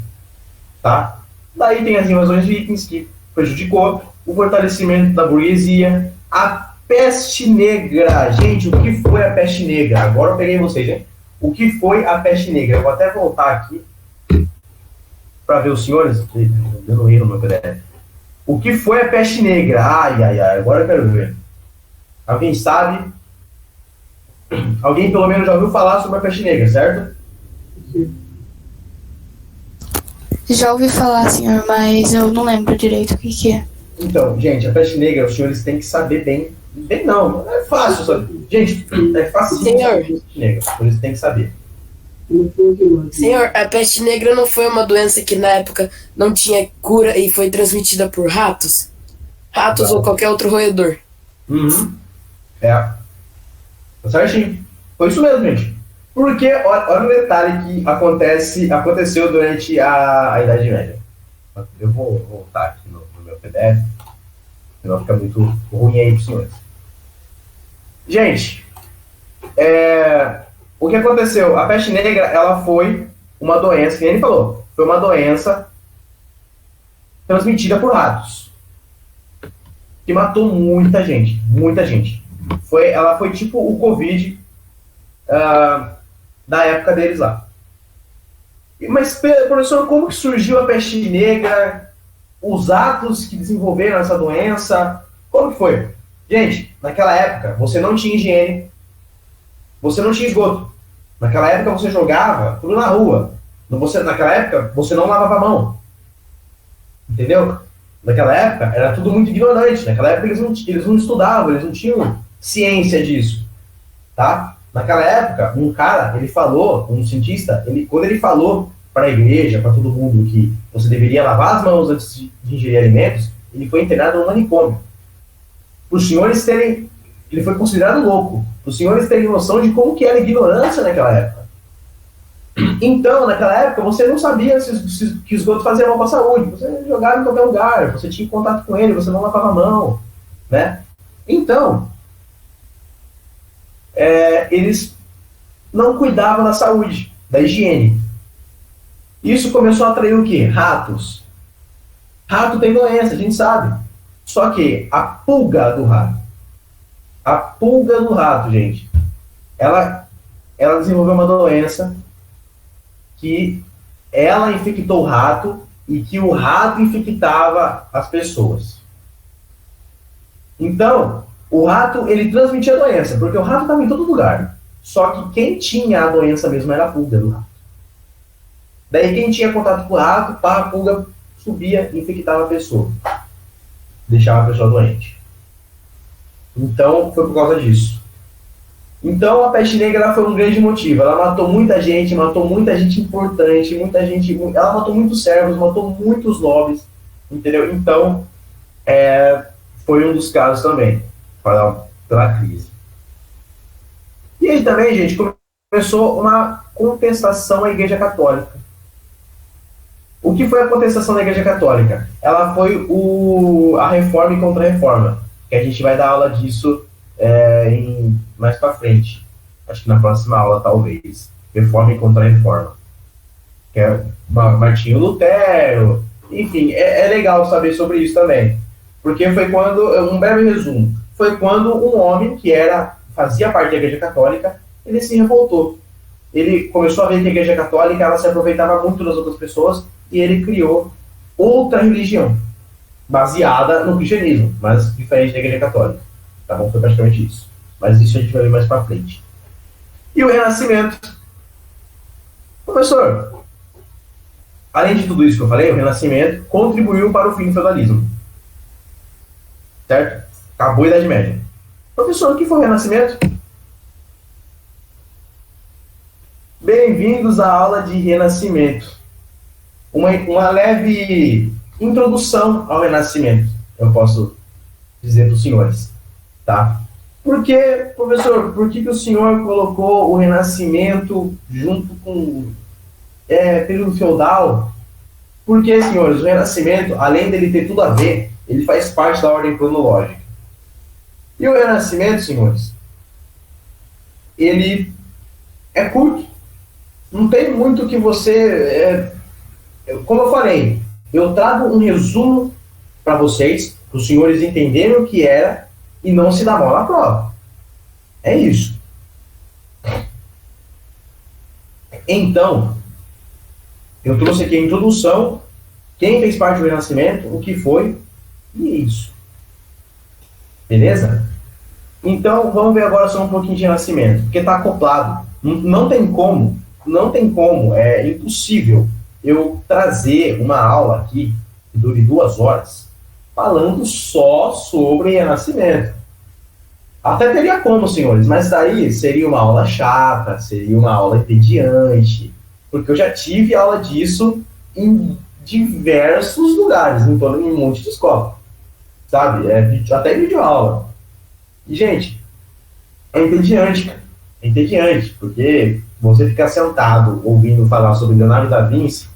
Tá? Daí tem as invasões vikings, que prejudicou o fortalecimento da burguesia, a peste negra. Gente, o que foi a peste negra? Agora eu peguei vocês, hein? O que foi a peste negra? Eu vou até voltar aqui para ver os senhores, que eu não ri no meu PDF. O que foi a peste negra? Ai, ai, ai, agora eu quero ver. Alguém sabe? Alguém pelo menos já ouviu falar sobre a peste negra, certo? Já ouvi falar, senhor, mas eu não lembro direito o que que é. Então, gente, a peste negra, os senhores têm que saber bem. Bem não, é fácil, sabe? Gente, é fácil Senhor. saber a peste negra, os senhores têm que saber. Senhor, a peste negra não foi uma doença que na época não tinha cura e foi transmitida por ratos? Ratos ou qualquer outro roedor. Uhum. É. Tá certinho. Foi isso mesmo, gente. Porque, olha o detalhe que aconteceu durante a Idade Média. Eu vou voltar aqui no meu PDF, senão fica muito ruim aí para os senhores. Gente, o que aconteceu? A peste negra, ela foi uma doença, que nem ele falou, foi uma doença transmitida por ratos, que matou muita gente, muita gente. Ela foi tipo o Covid da época deles lá. Mas, professor, como que surgiu a peste negra? Os atos que desenvolveram essa doença? Como que foi? Gente, naquela época, você não tinha higiene, você não tinha esgoto. Naquela época, você jogava tudo na rua. Naquela época, você não lavava a mão. Entendeu? Naquela época, era tudo muito ignorante. Naquela época, eles não estudavam, eles não tinham ciência disso. Tá? Naquela época, um cientista, quando ele falou para a igreja, para todo mundo, que você deveria lavar as mãos antes de ingerir alimentos, ele foi internado no manicômio. Os senhores ele foi considerado louco. Os senhores terem noção de como que era a ignorância naquela época. Então, naquela época, você não sabia que esgoto fazia mal para a saúde. Você jogava em qualquer lugar, você tinha contato com ele, você não lavava a mão, né? Então, eles não cuidavam da saúde, da higiene. Isso começou a atrair o quê? Ratos. Rato tem doença, a gente sabe. Só que a pulga do rato, gente, ela desenvolveu uma doença que ela infectou o rato e que o rato infectava as pessoas. Então, o rato, ele transmitia a doença, porque o rato estava em todo lugar. Só que quem tinha a doença mesmo era a pulga do rato. Daí quem tinha contato com o rato, a pulga subia e infectava a pessoa. Deixava a pessoa doente. Então, foi por causa disso. Então, a peste negra ela foi um grande motivo. Ela matou muita gente importante, ela matou muitos servos, matou muitos nobres, entendeu? Então, foi um dos casos também, pela crise. E aí também, gente, começou uma contestação à Igreja Católica. O que foi a contestação da Igreja Católica? Ela foi a reforma e contra-reforma, que a gente vai dar aula disso mais para frente. Acho que na próxima aula, talvez. Reforma e contra-reforma. Que é Martinho Lutero. Enfim, é legal saber sobre isso também. Porque foi quando, um breve resumo, foi quando um homem que fazia parte da Igreja Católica, ele se revoltou. Ele começou a ver que a Igreja Católica ela se aproveitava muito das outras pessoas e ele criou outra religião, baseada no cristianismo, mas diferente da Igreja Católica. Tá bom? Foi praticamente isso. Mas isso a gente vai ver mais pra frente. E o Renascimento. Professor, além de tudo isso que eu falei, o Renascimento contribuiu para o fim do feudalismo. Certo? Acabou a Idade Média. Professor, o que foi o Renascimento? Bem-vindos à aula de Renascimento. Uma leve introdução ao Renascimento, eu posso dizer para os senhores. Tá? Professor, por que o senhor colocou o Renascimento junto com o período feudal? Porque, senhores, o Renascimento, além dele ter tudo a ver, ele faz parte da ordem cronológica. E o Renascimento, senhores, ele é curto. Não tem muito que você... como eu falei, eu trago um resumo para vocês, para os senhores entenderem o que era e não se dar mal na prova. É isso. Então, eu trouxe aqui a introdução, quem fez parte do Renascimento, o que foi, E é isso. Beleza? Então, vamos ver agora só um pouquinho de renascimento, porque está acoplado. Não tem como, é impossível eu trazer uma aula aqui que dure 2 horas falando só sobre renascimento. Até teria como, senhores, mas daí seria uma aula chata, seria uma aula entediante, porque eu já tive aula disso em diversos lugares, em um monte de escola, sabe? Até videoaula. E, gente, é entediante, cara. É entediante, porque você ficar sentado ouvindo falar sobre Leonardo da Vinci,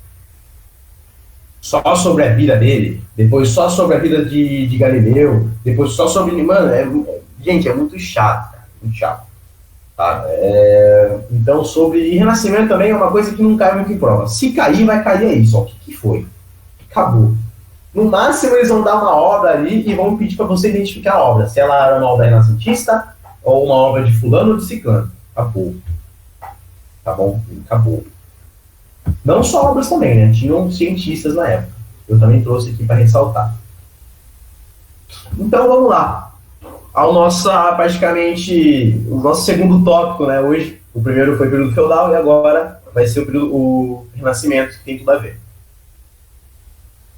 só sobre a vida dele, depois só sobre a vida de Galileu, depois só sobre... Mano, gente, é muito chato, cara, muito chato. Tá? Então, sobre renascimento também é uma coisa que não cai muito em prova. Se cair, vai cair aí, só o que foi? Acabou. No máximo, eles vão dar uma obra ali e vão pedir para você identificar a obra. Se ela era uma obra renascentista ou uma obra de fulano ou de ciclano. Acabou. Tá bom? Acabou. Não só obras também, né? Tinham cientistas na época. Eu também trouxe aqui para ressaltar. Então, vamos lá. Praticamente, o nosso segundo tópico, né? Hoje, o primeiro foi o período feudal e agora vai ser o Renascimento, que tem tudo a ver.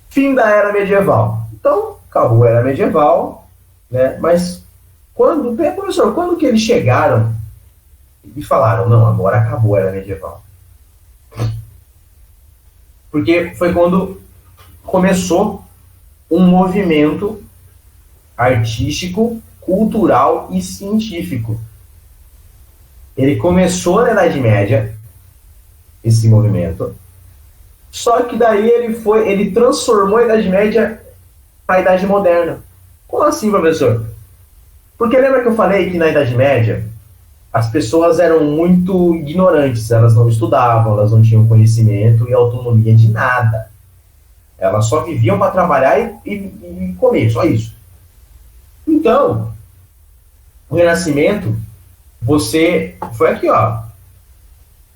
Fim da Era Medieval. Então, acabou a Era Medieval, né? Mas, professor, quando que eles chegaram e falaram, não, agora acabou a Era Medieval? Porque foi quando começou um movimento artístico, cultural e científico. Ele começou na Idade Média, esse movimento, só que daí ele transformou a Idade Média para a Idade Moderna. Como assim, professor? Porque lembra que eu falei que na Idade Média as pessoas eram muito ignorantes, elas não estudavam, elas não tinham conhecimento e autonomia de nada. Elas só viviam para trabalhar e comer, só isso. Então, o Renascimento, foi aqui, ó,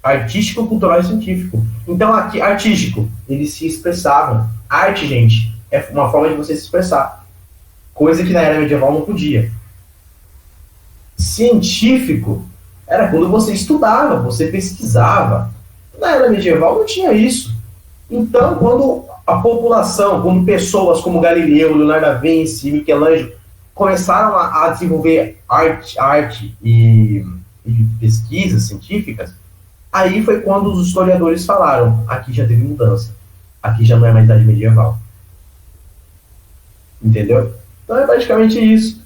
artístico, cultural e científico. Então, aqui, artístico, eles se expressavam. Arte, gente, é uma forma de você se expressar. Coisa que na Era Medieval não podia. Científico era quando você estudava, você pesquisava. Na Era Medieval não tinha isso. Então, quando a população, quando pessoas como Galileu, Leonardo da Vinci, Michelangelo começaram a desenvolver arte e pesquisas científicas, aí foi quando os historiadores falaram, aqui já teve mudança, aqui já não é mais Idade Medieval. Entendeu? Então é basicamente isso.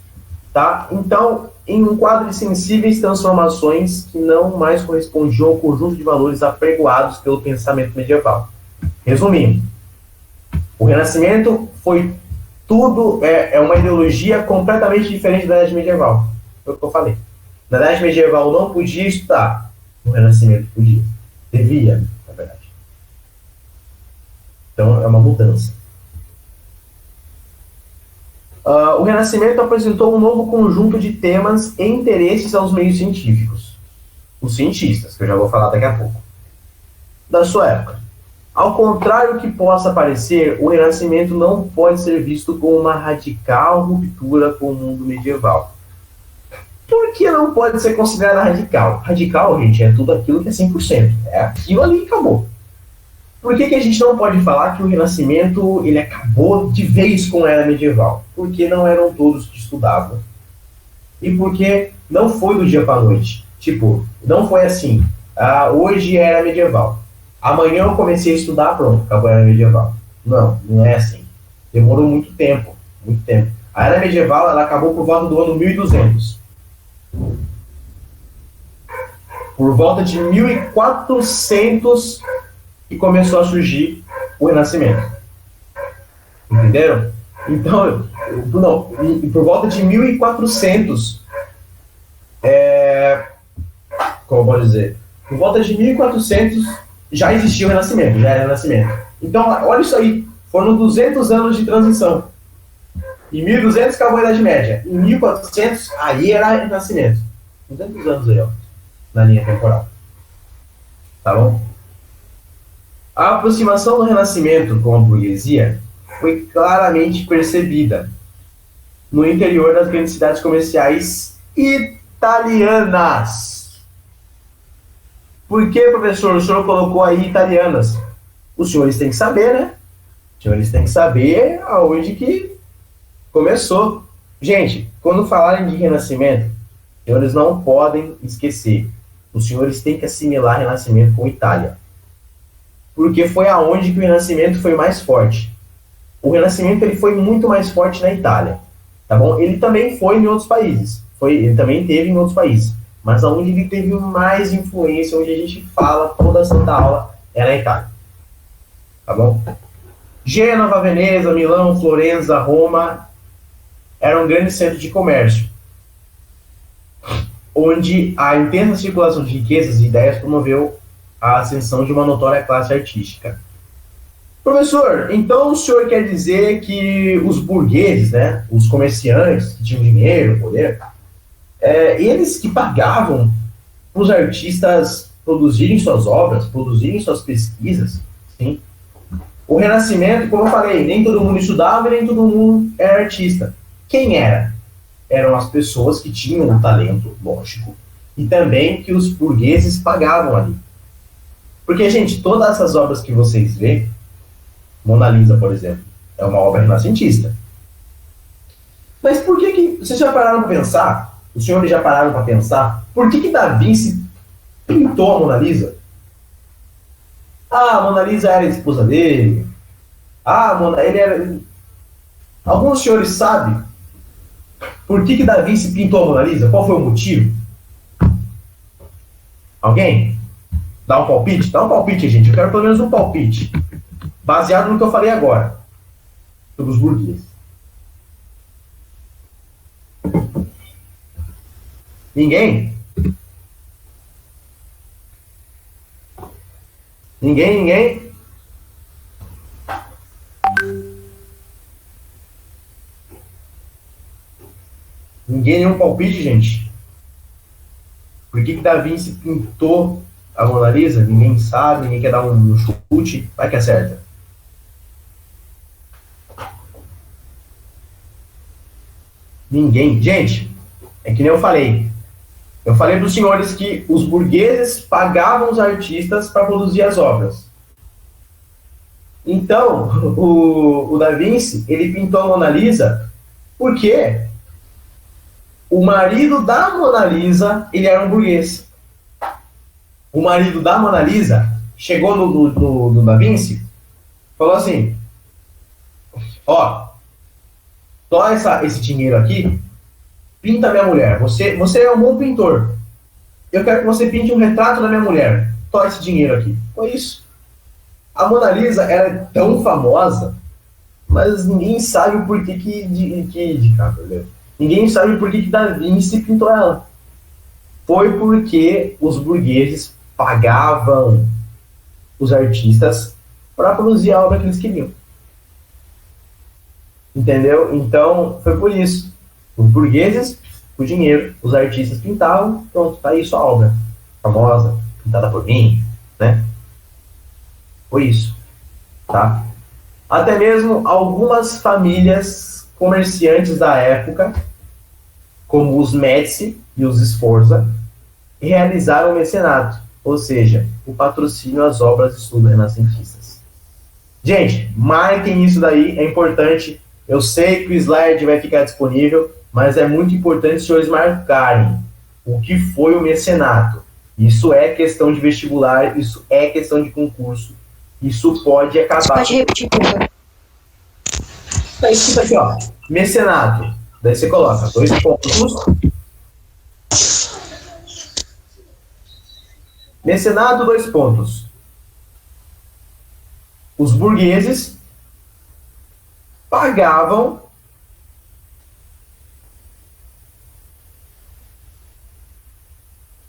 Tá? Então, em um quadro de sensíveis transformações que não mais correspondiam ao conjunto de valores apregoados pelo pensamento medieval. Resumindo, o Renascimento foi tudo, é uma ideologia completamente diferente da Idade Medieval. Foi o que eu falei. Na Idade Medieval não podia estudar, no Renascimento podia. Devia, na verdade. Então é uma mudança. O Renascimento apresentou um novo conjunto de temas e interesses aos meios científicos. Os cientistas, que eu já vou falar daqui a pouco. Da sua época. Ao contrário do que possa parecer, o Renascimento não pode ser visto como uma radical ruptura com o mundo medieval. Por que não pode ser considerado radical? Radical, gente, é tudo aquilo que é 100%. É aquilo ali e acabou. Por que a gente não pode falar que o Renascimento ele acabou de vez com a Era Medieval? Porque não eram todos que estudavam. E porque não foi do dia para a noite. Tipo, não foi assim. Hoje é Era Medieval. Amanhã eu comecei a estudar, pronto, acabou a Era Medieval. Não, não é assim. Demorou muito tempo, muito tempo. A Era Medieval ela acabou por volta do ano 1200. Por volta de 1400 que começou a surgir o Renascimento. Entenderam? Então, não, por volta de 1400, como eu posso dizer? Por volta de 1400 já existia o Renascimento, já era Renascimento. Então, olha isso aí, foram 200 anos de transição. Em 1200 acabou a Idade Média. Em 1400, aí era Renascimento. 200 anos aí, ó, na linha temporal. Tá bom? A aproximação do Renascimento com a burguesia foi claramente percebida no interior das grandes cidades comerciais italianas. Por que, professor, o senhor colocou aí italianas? Os senhores têm que saber, né? Os senhores têm que saber aonde que começou. Gente, quando falarem de Renascimento, os senhores não podem esquecer. Os senhores têm que assimilar Renascimento com Itália. Porque foi aonde que o Renascimento foi mais forte. O Renascimento ele foi muito mais forte na Itália. Tá bom? Ele também foi em outros países. Ele também teve em outros países. Mas aonde ele teve mais influência, onde a gente fala toda a santa aula, é na Itália. Tá bom? Gênova, Veneza, Milão, Florença, Roma eram grandes centros de comércio, onde a intensa circulação de riquezas e ideias promoveu a ascensão de uma notória classe artística. Professor, então o senhor quer dizer que os burgueses, né, os comerciantes que tinham dinheiro, poder, eles que pagavam para os artistas produzirem suas obras, produzirem suas pesquisas, sim? O Renascimento, como eu falei, nem todo mundo estudava e nem todo mundo era artista. Quem era? Eram as pessoas que tinham um talento, lógico, e também que os burgueses pagavam ali. Porque, gente, todas essas obras que vocês vêem, Mona Lisa, por exemplo, é uma obra renascentista. Mas por que vocês já pararam para pensar, os senhores já pararam para pensar, por que Da Vinci pintou a Mona Lisa? Ah, a Mona Lisa era a esposa dele. Ele era... Alguns senhores sabem por que Da Vinci pintou a Mona Lisa? Qual foi o motivo? Alguém? Dá um palpite? Dá um palpite, gente. Eu quero pelo menos um palpite. Baseado no que eu falei agora. Sobre os burgueses. Ninguém? Ninguém? Ninguém nenhum palpite, gente? Por que Da Vinci pintou a Mona Lisa? Ninguém sabe, ninguém quer dar um chute. Vai que acerta. Ninguém. Gente, é que nem eu falei. Eu falei para os senhores que os burgueses pagavam os artistas para produzir as obras. Então, o Da Vinci, ele pintou a Mona Lisa porque o marido da Mona Lisa, ele era um burguês. O marido da Mona Lisa chegou no Da Vinci, falou assim, ó, toma esse dinheiro aqui, pinta minha mulher. Você é um bom pintor. Eu quero que você pinte um retrato da minha mulher. Toma esse dinheiro aqui. Foi isso. A Mona Lisa era tão famosa, mas ninguém sabe o porquê ninguém sabe por que Da Vinci pintou ela. Foi porque os burgueses pagavam os artistas para produzir a obra que eles queriam. Entendeu? Então, foi por isso. Os burgueses, o dinheiro, os artistas pintavam, pronto, tá aí sua obra. Famosa, pintada por mim, né? Foi isso, tá? Até mesmo algumas famílias comerciantes da época, como os Médici e os Sforza, realizaram o mecenato, ou seja, o patrocínio às obras de estudo renascentistas. Gente, marquem isso daí, é importante. Eu sei que o slide vai ficar disponível, mas é muito importante os senhores marcarem o que foi o mecenato. Isso é questão de vestibular, isso é questão de concurso, isso pode acabar... Você pode repetir, por favor? Tá escrito aqui, ó, mecenato. Daí você coloca 2 pontos. Mecenato, 2 pontos. Os burgueses pagavam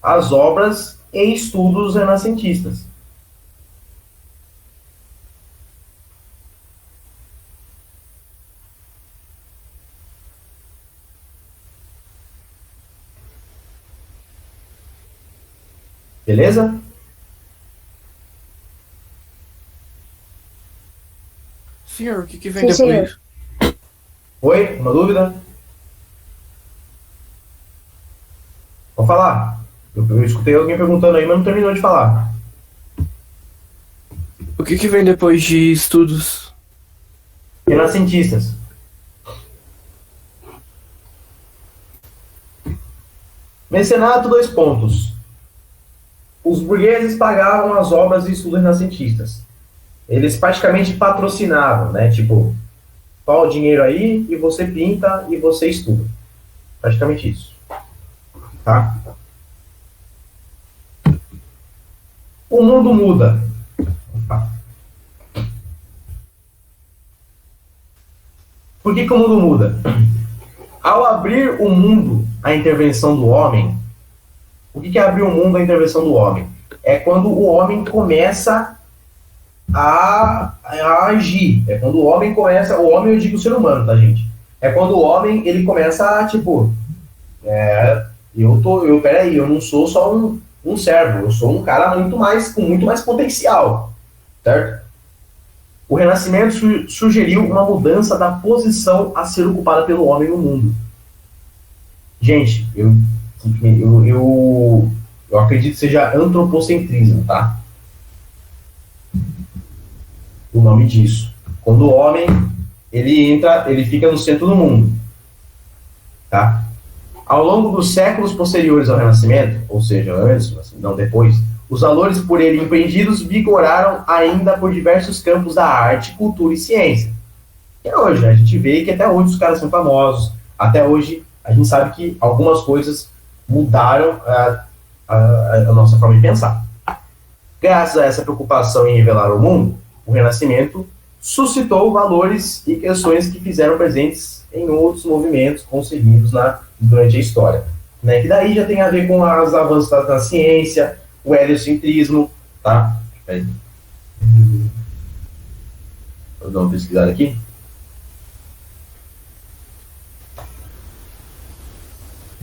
as obras e estudos renascentistas. Beleza? Senhor, o que vem Sim, depois? Oi? Uma dúvida? Vou falar. Eu escutei alguém perguntando aí, mas não terminou de falar. O que vem depois de estudos? Renascentistas. Mecenato, 2 pontos. Os burgueses pagavam as obras e estudos renascentistas. Eles praticamente patrocinavam, né? Tipo, toma o dinheiro aí e você pinta e você estuda. Praticamente isso. Tá? O mundo muda. Por que o mundo muda? Ao abrir o mundo à intervenção do homem, o que é abrir o mundo à intervenção do homem? É quando o homem começa a agir. É quando o homem começa... O homem, eu digo o ser humano, tá, gente? É quando o homem, ele começa a, tipo... Peraí, eu não sou só um servo. Eu sou um cara com muito mais potencial. Certo? O Renascimento sugeriu uma mudança da posição a ser ocupada pelo homem no mundo. Gente, eu acredito que seja antropocentrismo, tá? O nome disso. Quando o homem, ele fica no centro do mundo. Tá? Ao longo dos séculos posteriores ao Renascimento, ou seja, antes, não depois, os valores por ele empreendidos vigoraram ainda por diversos campos da arte, cultura e ciência. E hoje, né, a gente vê que até hoje os caras são famosos, até hoje a gente sabe que algumas coisas mudaram a nossa forma de pensar. Graças a essa preocupação em revelar o mundo, o Renascimento suscitou valores e questões que fizeram presentes em outros movimentos concebidos durante a história. Né? Que daí já tem a ver com os avanços da ciência, o heliocentrismo, tá? Peraí. Vou dar uma pesquisada aqui.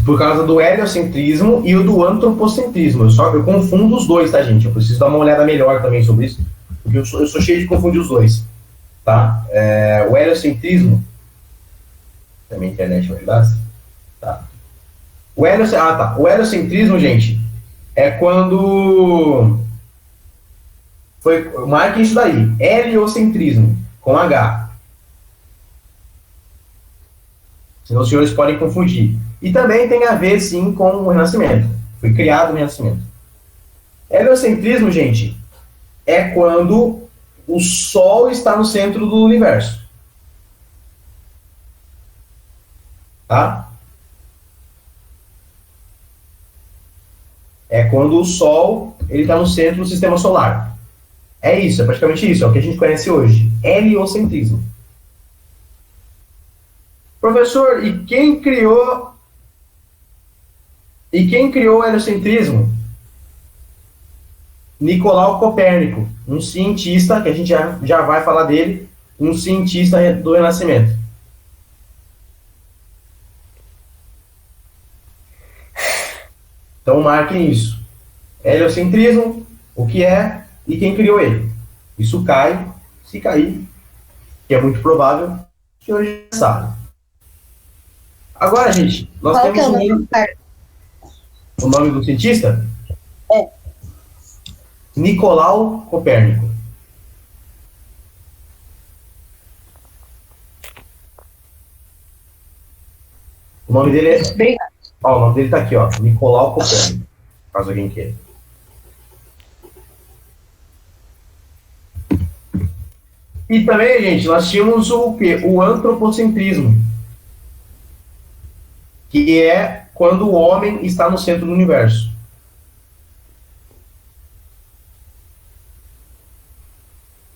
Por causa do heliocentrismo e o do antropocentrismo. Eu confundo os dois, tá, gente? Eu preciso dar uma olhada melhor também sobre isso, porque eu sou cheio de confundir os dois, tá? O heliocentrismo... Também a internet vai ajudar? Tá. O heliocentrismo, gente, é quando... Marquem isso daí. Heliocentrismo, com H. Senão os senhores podem confundir. E também tem a ver, sim, com o Renascimento. Foi criado o Renascimento. Heliocentrismo, gente, é quando o Sol está no centro do universo. Tá? É quando o Sol está no centro do sistema solar. É isso, é praticamente isso, é o que a gente conhece hoje. Heliocentrismo. Professor, e quem criou o heliocentrismo? Nicolau Copérnico, um cientista, que a gente já vai falar dele, um cientista do Renascimento. Então marquem isso. Heliocentrismo, o que é e quem criou ele. Isso cai, se cair, que é muito provável, que hoje já sabe. Agora, gente, nós Qual que é temos o nome do cientista? É. Nicolau Copérnico. O nome dele é... Obrigado. Ó, o nome dele tá aqui, ó. Nicolau Copérnico. Caso alguém queira. E também, gente, nós tínhamos o quê? O antropocentrismo. Que é quando o homem está no centro do universo.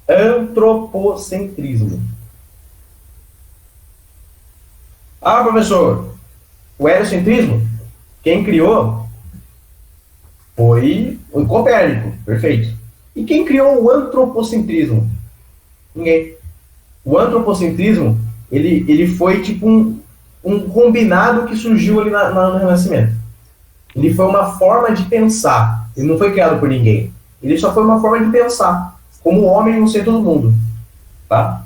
Antropocentrismo. Ah, professor, o heliocentrismo, quem criou foi o Copérnico, perfeito. E quem criou o antropocentrismo? Ninguém. O antropocentrismo, ele foi tipo um combinado que surgiu ali no Renascimento. Ele foi uma forma de pensar. Ele não foi criado por ninguém. Ele só foi uma forma de pensar, como o homem no centro do mundo. Tá?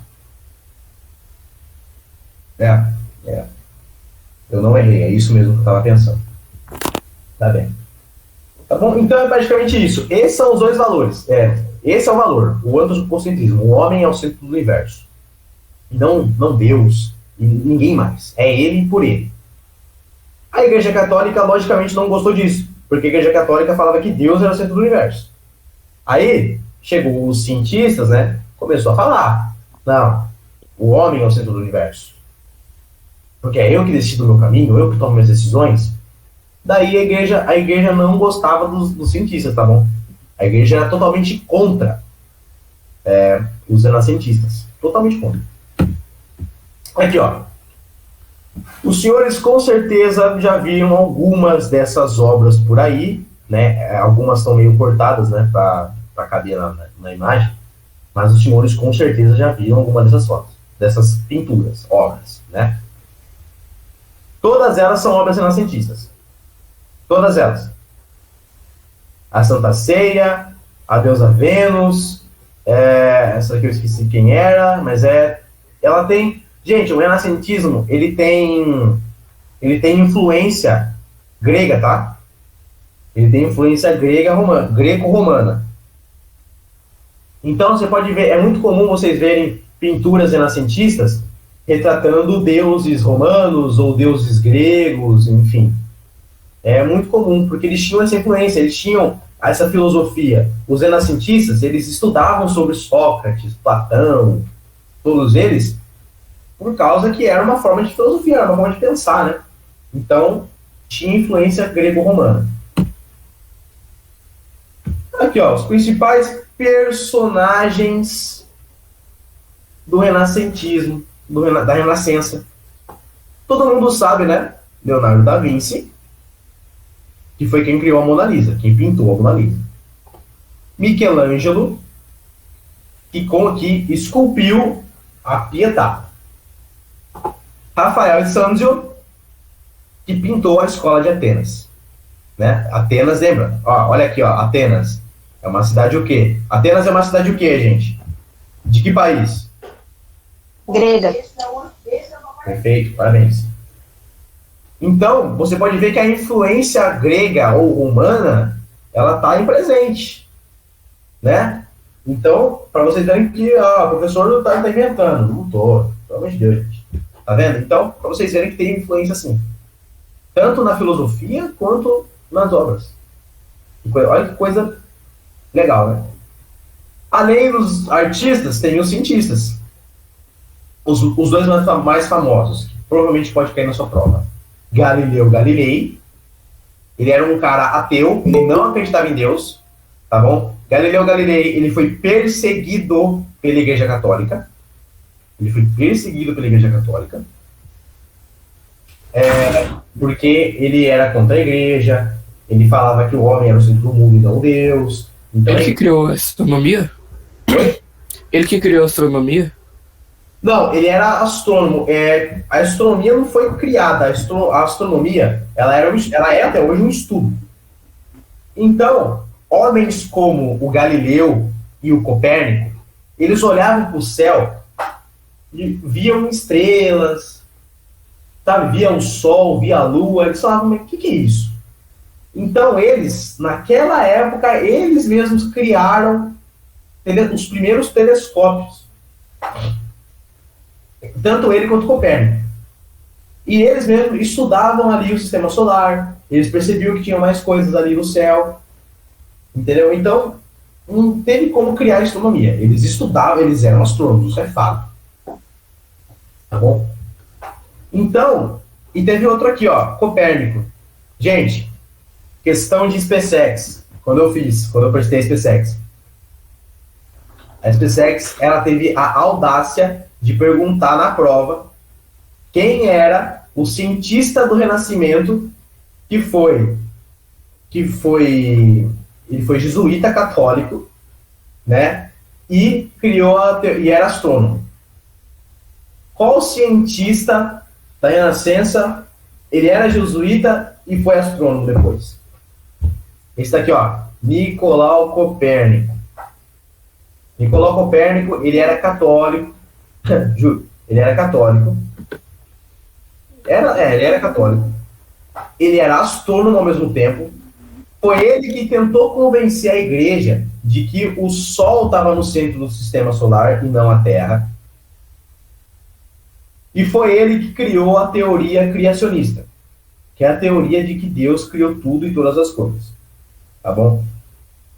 É, é. Eu não errei, é isso mesmo que eu estava pensando. Tá bem. Tá bom? Então é praticamente isso. Esses são os dois valores. Esse é o valor, o antropocentrismo. O homem é o centro do universo. Não Deus e ninguém mais. É ele por ele. A Igreja Católica, logicamente, não gostou disso, porque a Igreja Católica falava que Deus era o centro do universo. Aí, chegou os cientistas, né? Começou a falar. Não, o homem é o centro do universo. Porque é eu que decido o meu caminho, eu que tomo minhas decisões. Daí a igreja não gostava dos cientistas, tá bom? A igreja era totalmente contra os renascentistas. Totalmente contra. Aqui, ó. Os senhores com certeza já viram algumas dessas obras por aí, né? Algumas estão meio cortadas, né? Para caber na imagem. Mas os senhores com certeza já viram alguma dessas fotos, dessas pinturas, obras, né? Todas elas são obras renascentistas. Todas elas. A Santa Ceia, a Deusa Vênus, essa aqui eu esqueci quem era, mas ela tem... Gente, o renascentismo, ele tem influência grega, tá? Ele tem influência greco-romana. Então, você pode ver, é muito comum vocês verem pinturas renascentistas retratando deuses romanos ou deuses gregos, enfim. É muito comum, porque eles tinham essa influência, eles tinham essa filosofia. Os renascentistas, eles estudavam sobre Sócrates, Platão, todos eles, por causa que era uma forma de filosofia, era uma forma de pensar, né? Então, tinha influência grego-romana. Aqui, ó, os principais personagens do renascentismo, da Renascença. Todo mundo sabe, né? Leonardo da Vinci, que foi quem criou a Mona Lisa, quem pintou a Mona Lisa. Michelangelo, que esculpiu a Pietà. Rafael de Sanzio, que pintou a Escola de Atenas. Né? Atenas, lembra? Ó, olha aqui, ó, Atenas. É uma cidade o quê? Atenas é uma cidade o quê, gente? De que país? Grega. Perfeito, parabéns. Então, você pode ver que a influência grega ou romana, ela está em presente, né? Então, para vocês verem que o professor não está inventando. Não estou, pelo amor de Deus, gente. Tá vendo? Então, para vocês verem que tem influência assim. Tanto na filosofia, quanto nas obras. Olha que coisa legal, né? Além dos artistas, tem os cientistas. Os dois mais famosos, que provavelmente pode cair na sua prova. Galileu Galilei, ele era um cara ateu, ele não acreditava em Deus, tá bom? Galileu Galilei, ele foi perseguido pela Igreja Católica. Porque ele era contra a Igreja, ele falava que o homem era o centro do mundo e não Deus. Então, Ele que criou a astronomia? Ele que criou a astronomia? Não, ele era astrônomo. A astronomia não foi criada. A astronomia, ela é até hoje um estudo. Então, homens como o Galileu e o Copérnico, eles olhavam para o céu e viam estrelas, sabe? Viam o sol, viam a lua. Eles falavam, mas o que é isso? Então, eles, naquela época, eles mesmos criaram os primeiros telescópios. Tanto ele quanto Copérnico. E eles mesmos estudavam ali o sistema solar, eles percebiam que tinha mais coisas ali no céu, entendeu? Então, não teve como criar astronomia. Eles estudavam, eles eram astrônomos, isso é fato. Tá bom? Então, e teve outro aqui, ó, Copérnico. Gente, questão de SpaceX. Quando eu prestei a SpaceX. A SpaceX, ela teve a audácia de perguntar na prova quem era o cientista do Renascimento ele foi jesuíta católico, né? E e era astrônomo. Qual cientista da Renascença ele era jesuíta e foi astrônomo depois? Esse daqui, ó, Nicolau Copérnico. Nicolau Copérnico, ele era católico, juro, ele era católico, Ele era católico. Ele era astrônomo ao mesmo tempo. Foi ele que tentou convencer a igreja de que o Sol estava no centro do sistema solar e não a Terra. E foi ele que criou a teoria criacionista, que é a teoria de que Deus criou tudo e todas as coisas. Tá bom?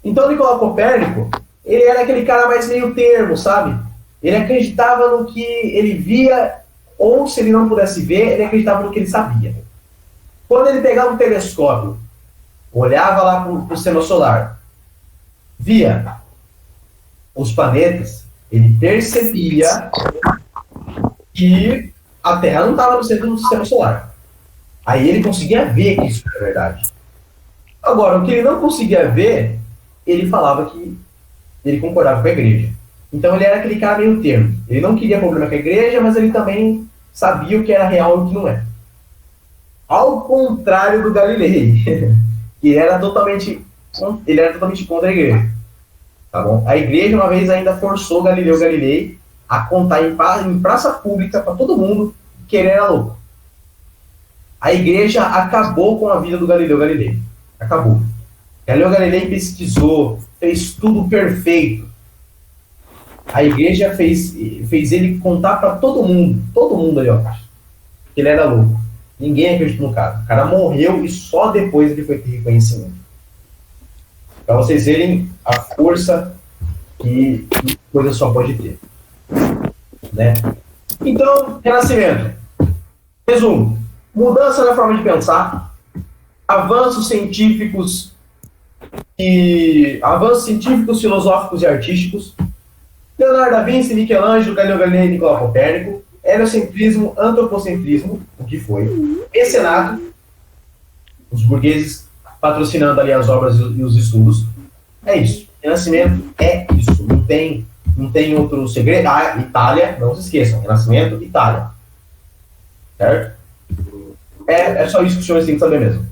Então, Nicolau Copérnico, ele era aquele cara mais meio termo, sabe? Ele acreditava no que ele via, ou se ele não pudesse ver, ele acreditava no que ele sabia. Quando ele pegava um telescópio, olhava lá para o sistema solar, via os planetas, ele percebia que a Terra não estava no centro do sistema solar. Aí ele conseguia ver que isso era verdade. Agora, o que ele não conseguia ver, ele falava que ele concordava com a igreja. Então ele era aquele cara meio termo. Ele não queria problema com a igreja, mas ele também sabia o que era real e o que não é. Ao contrário do Galilei, que ele era totalmente contra a igreja. Tá bom? A igreja uma vez ainda forçou Galileu Galilei a contar em praça pública para todo mundo que ele era louco. A igreja acabou com a vida do Galileu Galilei. Acabou. Galileu Galilei pesquisou, fez tudo perfeito. A igreja fez ele contar para todo mundo ali, ó, que ele era louco. Ninguém acreditou no cara. O cara morreu e só depois ele foi ter reconhecimento. Para vocês verem a força que coisa só pode ter. Né? Então, Renascimento. Resumo. Mudança na forma de pensar. Avanços científicos, filosóficos e artísticos. Leonardo da Vinci, Michelangelo, Galileu Galilei e Nicolau Copérnico. Heliocentrismo, antropocentrismo, o que foi? Mecenato, os burgueses patrocinando ali as obras e os estudos. É isso. Renascimento é isso. Não tem outro segredo. Ah, Itália, não se esqueçam. Renascimento, Itália. Certo? É só isso que os senhores têm que saber mesmo.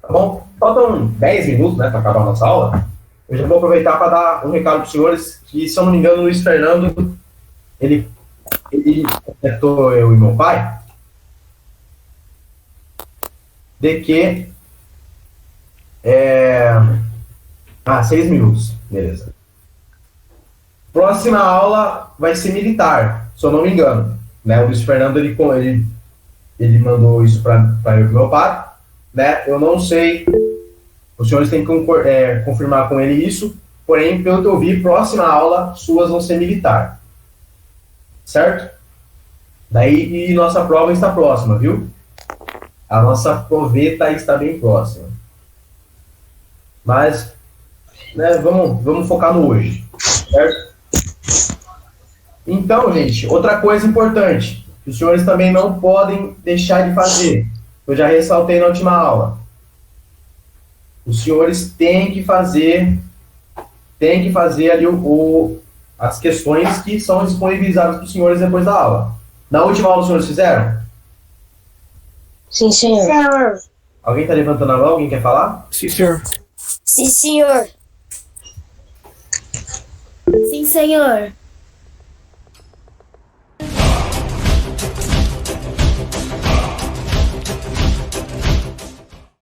Tá bom? Faltam 10 minutos, né, para acabar a nossa aula. Eu já vou aproveitar para dar um recado para os senhores, que, se eu não me engano, o Luiz Fernando, ele contactou eu e meu pai, de que 6 minutos, beleza. Próxima aula vai ser militar, se eu não me engano, né? O Luiz Fernando, ele mandou isso para eu e meu pai, né? Eu não sei, os senhores têm que confirmar com ele isso, porém, pelo que eu vi, próxima aula suas vão ser militar. Certo? Daí, e nossa prova está próxima, viu? A nossa proveta está bem próxima. Mas, né, vamos focar no hoje. Certo? Então, gente, outra coisa importante, que os senhores também não podem deixar de fazer, eu já ressaltei na última aula. Os senhores têm que fazer ali as questões que são disponibilizadas para os senhores depois da aula. Na última aula os senhores fizeram? Sim, senhor. Senhor. Alguém está levantando a mão? Alguém quer falar? Sim, senhor. Sim, senhor. Sim, senhor.